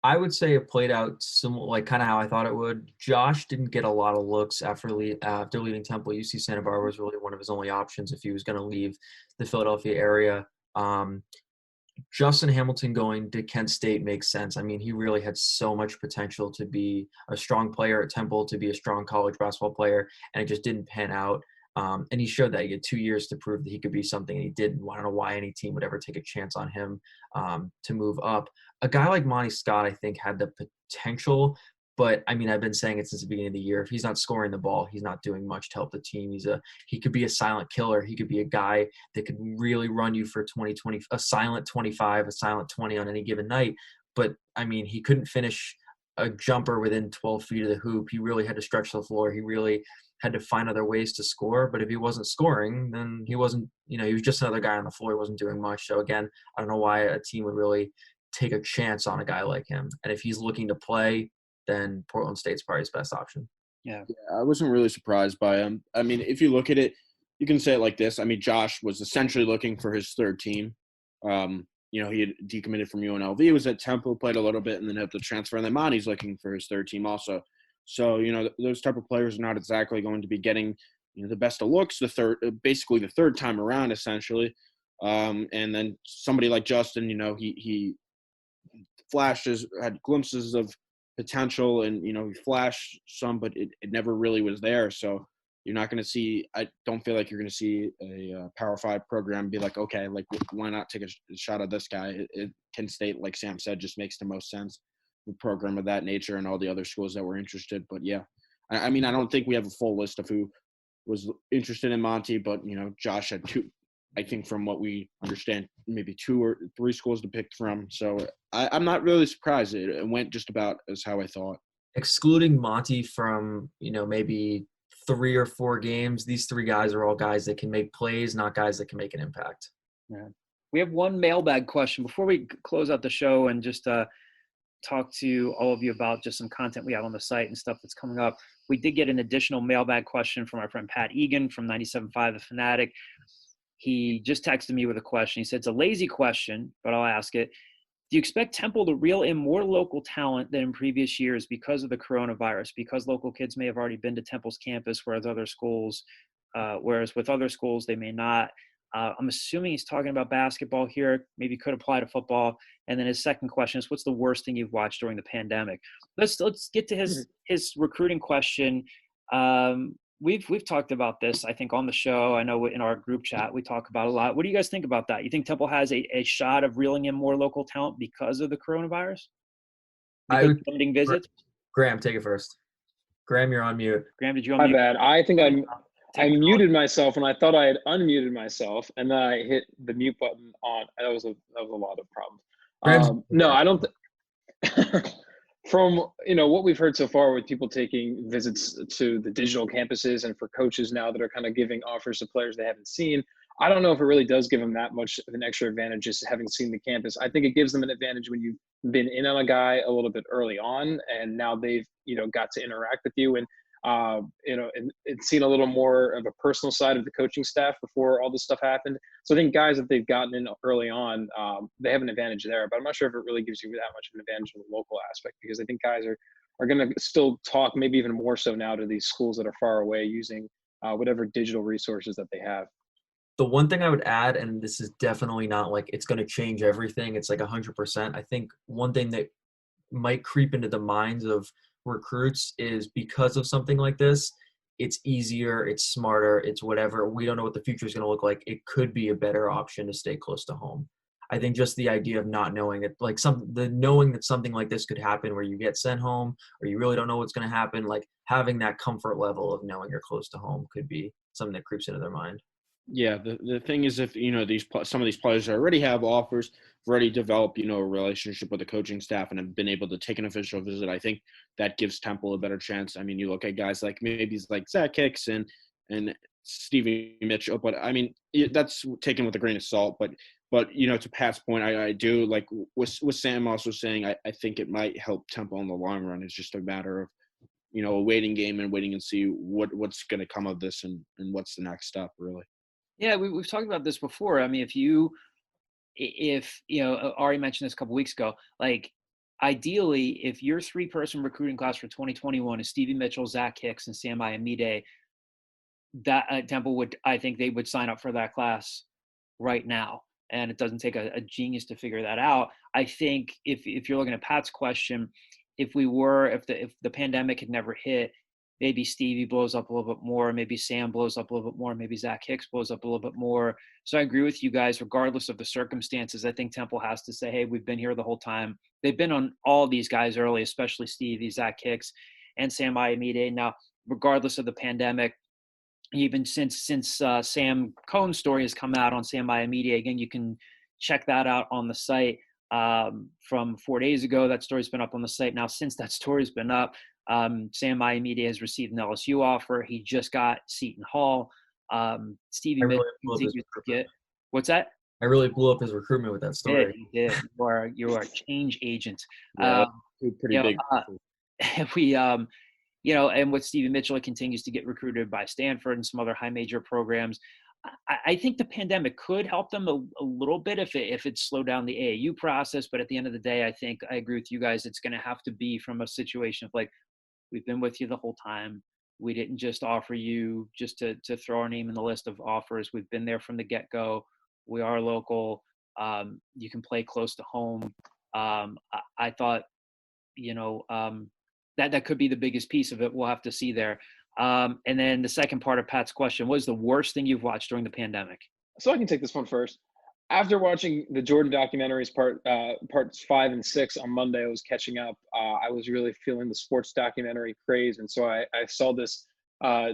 Speaker 4: I would say it played out similar, like kind of how I thought it would. Josh didn't get a lot of looks after leaving Temple. UC Santa Barbara was really one of his only options if he was going to leave the Philadelphia area. Justin Hamilton going to Kent State makes sense. I mean, he really had so much potential to be a strong player at Temple, to be a strong college basketball player, and it just didn't pan out. And he showed that he had 2 years to prove that he could be something, and he did. I don't know why any team would ever take a chance on him to move up. A guy like Monty Scott, I think, had the potential, but I mean, I've been saying it since the beginning of the year. If he's not scoring the ball, he's not doing much to help the team. He could be a silent killer. He could be a guy that could really run you for 20, a silent 25, a silent 20 on any given night. But I mean, he couldn't finish a jumper within 12 feet of the hoop. He really had to stretch the floor. He really had to find other ways to score. But if he wasn't scoring, then he wasn't, he was just another guy on the floor. He wasn't doing much. So again, I don't know why a team would really take a chance on a guy like him. And if he's looking to play, then Portland State's probably his best option.
Speaker 2: Yeah.
Speaker 6: I wasn't really surprised by him. I mean, if you look at it, you can say it like this. I mean, Josh was essentially looking for his third team. He had decommitted from UNLV, was at Temple, played a little bit, and then had to transfer. And then Monty's looking for his third team also. So, those type of players are not exactly going to be getting, the best of looks, basically the third time around, essentially. And then somebody like Justin, he flashes, had glimpses of potential, and he flashed some, but it never really was there. So you're not going to see. I don't feel like you're going to see a Power 5 program be like, okay, like why not take a shot at this guy? Kent State, like Sam said, just makes the most sense. A program of that nature, and all the other schools that were interested. But yeah, I mean, I don't think we have a full list of who was interested in Monty, but Josh had two. I think from what we understand, maybe 2 or 3 schools to pick from. So I'm not really surprised. It went just about as how I thought.
Speaker 4: Excluding Monty from, maybe 3 or 4 games, these 3 guys are all guys that can make plays, not guys that can make an impact.
Speaker 2: Yeah. We have one mailbag question before we close out the show and just talk to all of you about just some content we have on the site and stuff that's coming up. We did get an additional mailbag question from our friend Pat Egan from 97.5 The Fanatic. He just texted me with a question. He said, it's a lazy question, but I'll ask it. Do you expect Temple to reel in more local talent than in previous years because of the coronavirus, because local kids may have already been to Temple's campus, whereas with other schools, they may not? I'm assuming he's talking about basketball here, maybe could apply to football. And then his second question is, what's the worst thing you've watched during the pandemic? Let's get to his recruiting question. We've talked about this, I think, on the show. I know in our group chat we talk about it a lot. What do you guys think about that? You think Temple has a shot of reeling in more local talent because of the coronavirus? Because of limiting visits?
Speaker 4: Graham, take it first. Graham, you're on mute.
Speaker 2: Graham, did you unmute?
Speaker 5: My bad. I think I muted myself, and I thought I had unmuted myself, and then I hit the mute button on. That was a lot of problems. No, I don't. From what we've heard so far with people taking visits to the digital campuses, and for coaches now that are kind of giving offers to players they haven't seen, I don't know if it really does give them that much of an extra advantage just having seen the campus. I think it gives them an advantage when you've been in on a guy a little bit early on, and now they've got to interact with you, and and it's seen a little more of a personal side of the coaching staff before all this stuff happened. So I think guys that they've gotten in early on, they have an advantage there, but I'm not sure if it really gives you that much of an advantage in the local aspect, because I think guys are going to still talk, maybe even more so now, to these schools that are far away using whatever digital resources that they have.
Speaker 4: The one thing I would add, and this is definitely not like it's going to change everything, it's like 100%. I think one thing that might creep into the minds of recruits is, because of something like this, it's easier, it's smarter, it's whatever. We don't know what the future is going to look like. It could be a better option to stay close to home. I think just the idea of not knowing it, like knowing that something like this could happen where you get sent home or you really don't know what's going to happen, like having that comfort level of knowing you're close to home could be something that creeps into their mind.
Speaker 6: Yeah, the thing is, if some of these players already have offers, have already developed a relationship with the coaching staff and have been able to take an official visit, I think that gives Temple a better chance. I mean, you look at guys like maybe like Zach Hicks and Stevie Mitchell, but I mean that's taken with a grain of salt. But to Pat's point, I do like with Sam also saying I think it might help Temple in the long run. It's just a matter of a waiting game and waiting and see what's going to come of this and what's the next step really.
Speaker 2: Yeah, we've talked about this before. I mean, if Ari mentioned this a couple weeks ago, like ideally, if your 3-person recruiting class for 2021 is Stevie Mitchell, Zach Hicks, and Sam Iamide, that Temple I think they would sign up for that class right now. And it doesn't take a genius to figure that out. I think if you're looking at Pat's question, if the pandemic had never hit, maybe Stevie blows up a little bit more, maybe Sam blows up a little bit more, maybe Zach Hicks blows up a little bit more. So I agree with you guys, regardless of the circumstances. I think Temple has to say, hey, we've been here the whole time. They've been on all these guys early, especially Stevie, Zach Hicks, and Sam Iamide. Now, regardless of the pandemic, even since Sam Cohn's story has come out on Sam Iamide, again, you can check that out on the site from 4 days ago. That story's been up on the site. Now, since that story's been up, Sam Iamide has received an LSU offer. He just got Seton Hall. Stevie
Speaker 4: I really
Speaker 2: Mitchell continues to get – what's that?
Speaker 4: I really blew up his recruitment with that story.
Speaker 2: You did. You are a change agent.
Speaker 6: Yeah, pretty big.
Speaker 2: And with Stevie Mitchell, it continues to get recruited by Stanford and some other high major programs. I think the pandemic could help them a little bit if it slowed down the AAU process. But at the end of the day, I think I agree with you guys. It's going to have to be from a situation of like, we've been with you the whole time. We didn't just offer you just to throw our name in the list of offers. We've been there from the get-go. We are local. You can play close to home. I thought, that could be the biggest piece of it. We'll have to see there. And then the second part of Pat's question, what is the worst thing you've watched during the pandemic?
Speaker 5: So I can take this one first. After watching the Jordan documentaries, parts 5 and 6 on Monday, I was catching up. I was really feeling the sports documentary craze. And so I saw this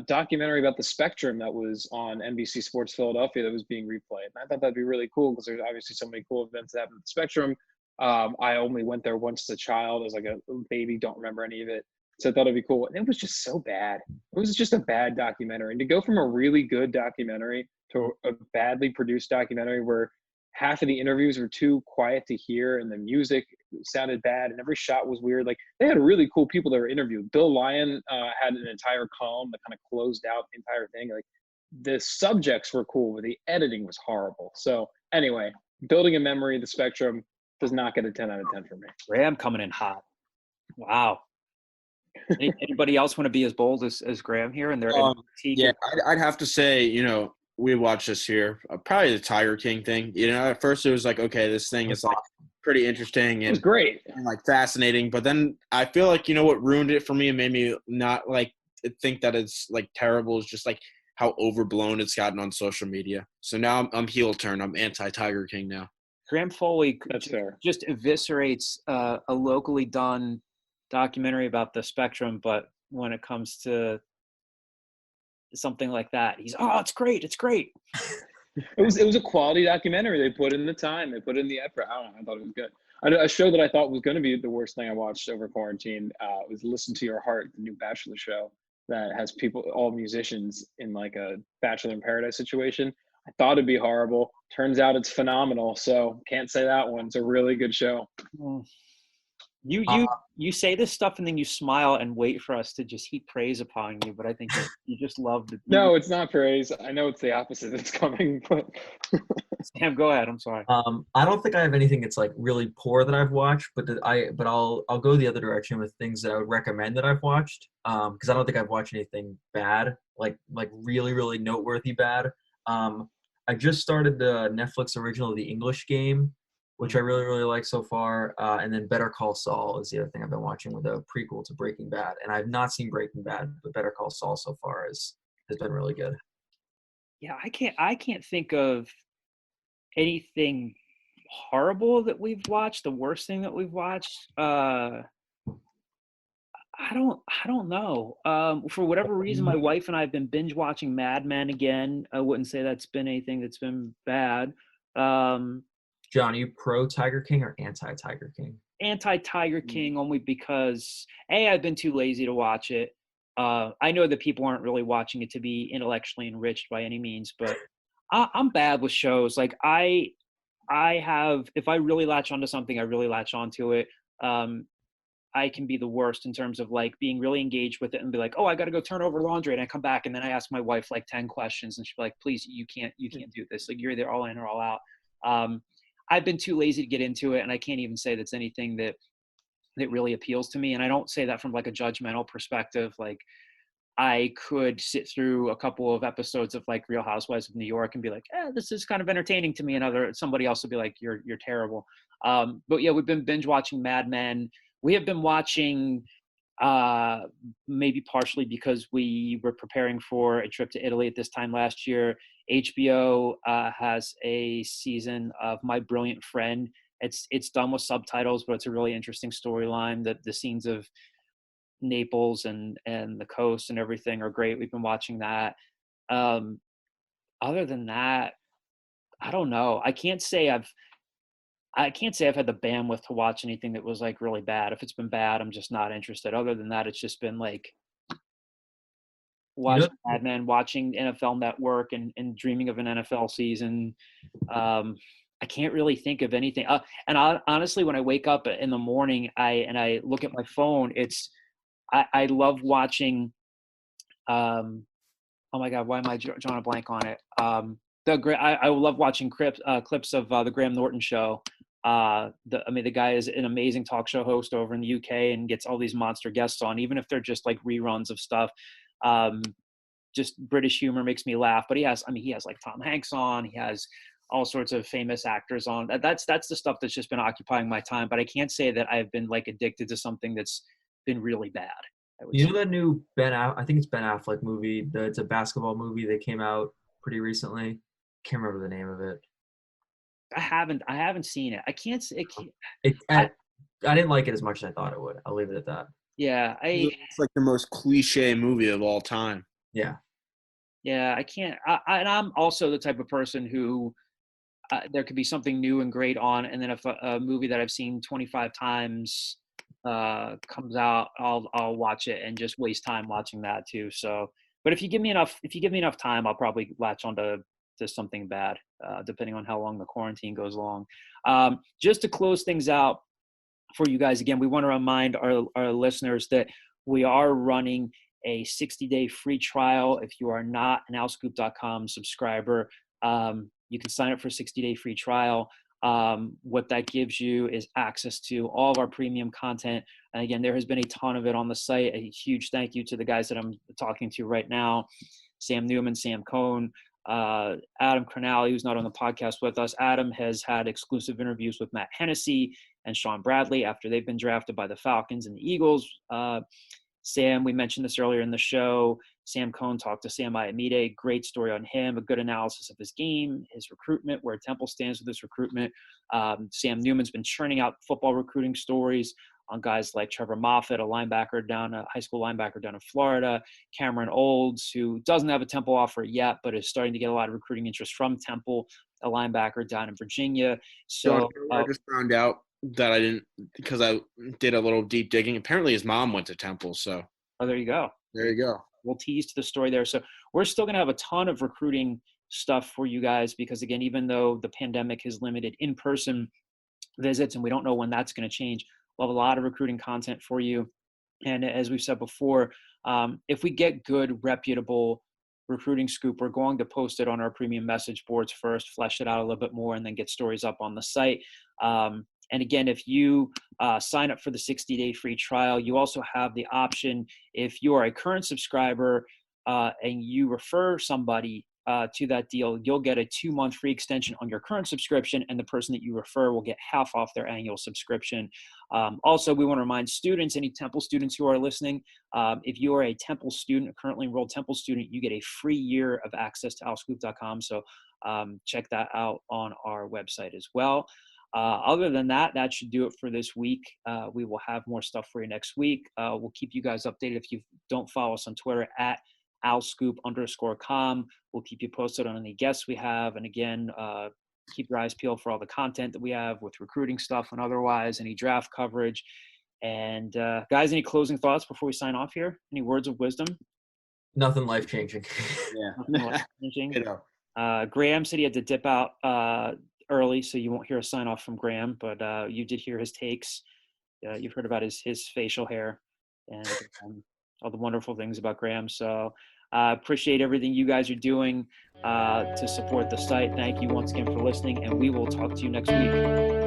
Speaker 5: documentary about the Spectrum that was on NBC Sports Philadelphia that was being replayed. And I thought that'd be really cool because there's obviously so many cool events that happen at the Spectrum. I only went there once as a child, as like a baby, don't remember any of it. So I thought it'd be cool. And it was just so bad. It was just a bad documentary. And to go from a really good documentary to a badly produced documentary where half of the interviews were too quiet to hear and the music sounded bad and every shot was weird. Like, they had really cool people that were interviewed. Bill Lyon had an entire column that kind of closed out the entire thing. Like, the subjects were cool, but the editing was horrible. So anyway, building a memory of the Spectrum does not get a 10 out of 10 for me.
Speaker 2: Graham coming in hot. Wow. Anybody else want to be as bold as Graham here? And
Speaker 6: yeah, I'd have to say, we watched this here. Probably the Tiger King thing. At first it was like, okay, this thing is like pretty interesting
Speaker 5: It was
Speaker 6: and
Speaker 5: great.
Speaker 6: and like fascinating. But then I feel like what ruined it for me and made me not like think that it's like terrible is just like how overblown it's gotten on social media. So now I'm heel turn. I'm anti Tiger King now.
Speaker 2: Graham Foley
Speaker 5: That's fair.
Speaker 2: just eviscerates a locally done documentary about the Spectrum, but when it comes to something like that, he's it's great.
Speaker 5: It was a quality documentary. They put in the time, they put in the effort. I don't know. I thought it was good. A show that I thought was going to be the worst thing I watched over quarantine was Listen to Your Heart, the new Bachelor show that has all musicians in like a Bachelor in Paradise situation. I thought it'd be horrible. Turns out it's phenomenal. So can't say that one. It's a really good show.
Speaker 2: You say this stuff and then you smile and wait for us to just heap praise upon you, but I think you just love the.
Speaker 5: No, it's not praise. I know it's the opposite that's coming, but.
Speaker 2: Sam, go ahead. I'm sorry.
Speaker 4: I don't think I have anything that's like really poor that I've watched, but I'll go the other direction with things that I would recommend that I've watched. Because I don't think I've watched anything bad, like really, really noteworthy bad. I just started the Netflix original The English Game, which I really, really like so far. And then Better Call Saul is the other thing I've been watching with a prequel to Breaking Bad. And I've not seen Breaking Bad, but Better Call Saul so far has been really good.
Speaker 2: Yeah, I can't think of anything horrible that we've watched. The worst thing that we've watched, I don't know. For whatever reason, my wife and I have been binge watching Mad Men again. I wouldn't say that's been anything that's been bad.
Speaker 4: John, are you pro Tiger King or anti Tiger King?
Speaker 2: Anti Tiger King only because I've been too lazy to watch it. I know that people aren't really watching it to be intellectually enriched by any means, but I'm bad with shows. Like if I really latch onto something, I really latch onto it. I can be the worst in terms of like being really engaged with it and be like, I got to go turn over laundry. And I come back and then I ask my wife like 10 questions and she's like, please, you can't do this. Like you're either all in or all out. I've been too lazy to get into it. And I can't even say that's anything that really appeals to me. And I don't say that from like a judgmental perspective. Like I could sit through a couple of episodes of like Real Housewives of New York and be like, this is kind of entertaining to me. And somebody else would be like, you're terrible. But yeah, we've been binge watching Mad Men. We have been watching maybe partially because we were preparing for a trip to Italy at this time last year. HBO has a season of My Brilliant Friend. It's done with subtitles, but it's a really interesting storyline. The scenes of Naples and the coast and everything are great. We've been watching that. Other than that, I don't know. I can't say I've had the bandwidth to watch anything that was like really bad. If it's been bad, I'm just not interested. Other than that, it's just been like watching Mad Men, watching NFL Network, and dreaming of an NFL season. I can't really think of anything. Honestly, when I wake up in the morning, I look at my phone. I love watching. Oh my God, why am I drawing a blank on it? I love watching clips of the Graham Norton show. The guy is an amazing talk show host over in the UK and gets all these monster guests on, even if they're just like reruns of stuff. Just British humor makes me laugh, but he has like Tom Hanks on, he has all sorts of famous actors on. That's the stuff that's just been occupying my time, but I can't say that I've been like addicted to something that's been really bad.
Speaker 4: You know that new I think it's Ben Affleck movie. It's a basketball movie that came out pretty recently. Can't remember the name of it.
Speaker 2: I haven't seen it. I can't say
Speaker 4: I didn't like it as much as I thought it would. I'll leave it at that.
Speaker 2: Yeah,
Speaker 6: it's like the most cliche movie of all time.
Speaker 4: Yeah.
Speaker 2: Yeah, I can't. And I'm also the type of person who there could be something new and great on, and then if a movie that I've seen 25 times comes out, I'll watch it and just waste time watching that too. So, but if you give me enough time, I'll probably latch onto something bad, depending on how long the quarantine goes long. Just to close things out for you guys, again, we want to remind our listeners that we are running a 60-day free trial. If you are not an owlscoop.com subscriber, you can sign up for a 60-day free trial. What that gives you is access to all of our premium content. And again, there has been a ton of it on the site. A huge thank you to the guys that I'm talking to right now: Sam Newman, Sam Cohn, Adam Cronali, who's not on the podcast with us. Adam has had exclusive interviews with Matt Hennessy and Sean Bradley after they've been drafted by the Falcons and the Eagles. Sam, we mentioned this earlier in the show. Sam Cohn talked to Sam Iamide. Great story on him, a good analysis of his game, his recruitment, where Temple stands with his recruitment. Sam Newman's been churning out football recruiting stories on guys like Trevor Moffitt, a high school linebacker down in Florida, Cameron Olds, who doesn't have a Temple offer yet, but is starting to get a lot of recruiting interest from Temple, a linebacker down in Virginia. So
Speaker 6: I just found out that I didn't, because I did a little deep digging. Apparently his mom went to Temple, so.
Speaker 2: Oh, there you go.
Speaker 6: There you go.
Speaker 2: We'll tease to the story there. So we're still going to have a ton of recruiting stuff for you guys because, again, even though the pandemic has limited in-person visits and we don't know when that's going to change, we'll have a lot of recruiting content for you. And as we've said before, if we get good, reputable recruiting scoop, we're going to post it on our premium message boards first, flesh it out a little bit more, and then get stories up on the site. And again, if you sign up for the 60-day free trial, you also have the option, if you are a current subscriber and you refer somebody to that deal, you'll get a 2-month free extension on your current subscription, and the person that you refer will get half off their annual subscription. Also, we want to remind students, any Temple students who are listening, if you are a Temple student, a currently enrolled Temple student, you get a free year of access to owlscoop.com. So check that out on our website as well. Other than that, that should do it for this week. We will have more stuff for you next week. We'll keep you guys updated. If you don't follow us on Twitter at owlscoop_com, we'll keep you posted on any guests we have. And again, keep your eyes peeled for all the content that we have with recruiting stuff and otherwise, any draft coverage. And guys, any closing thoughts before we sign off here? Any words of wisdom?
Speaker 4: Nothing life-changing.
Speaker 6: Yeah.
Speaker 2: Nothing life-changing?
Speaker 6: You know.
Speaker 2: Graham said he had to dip out early, so you won't hear a sign off from Graham, but you did hear his takes. You've heard about his facial hair and all the wonderful things about Graham. So appreciate everything you guys are doing to support the site. Thank you once again for listening, and we will talk to you next week.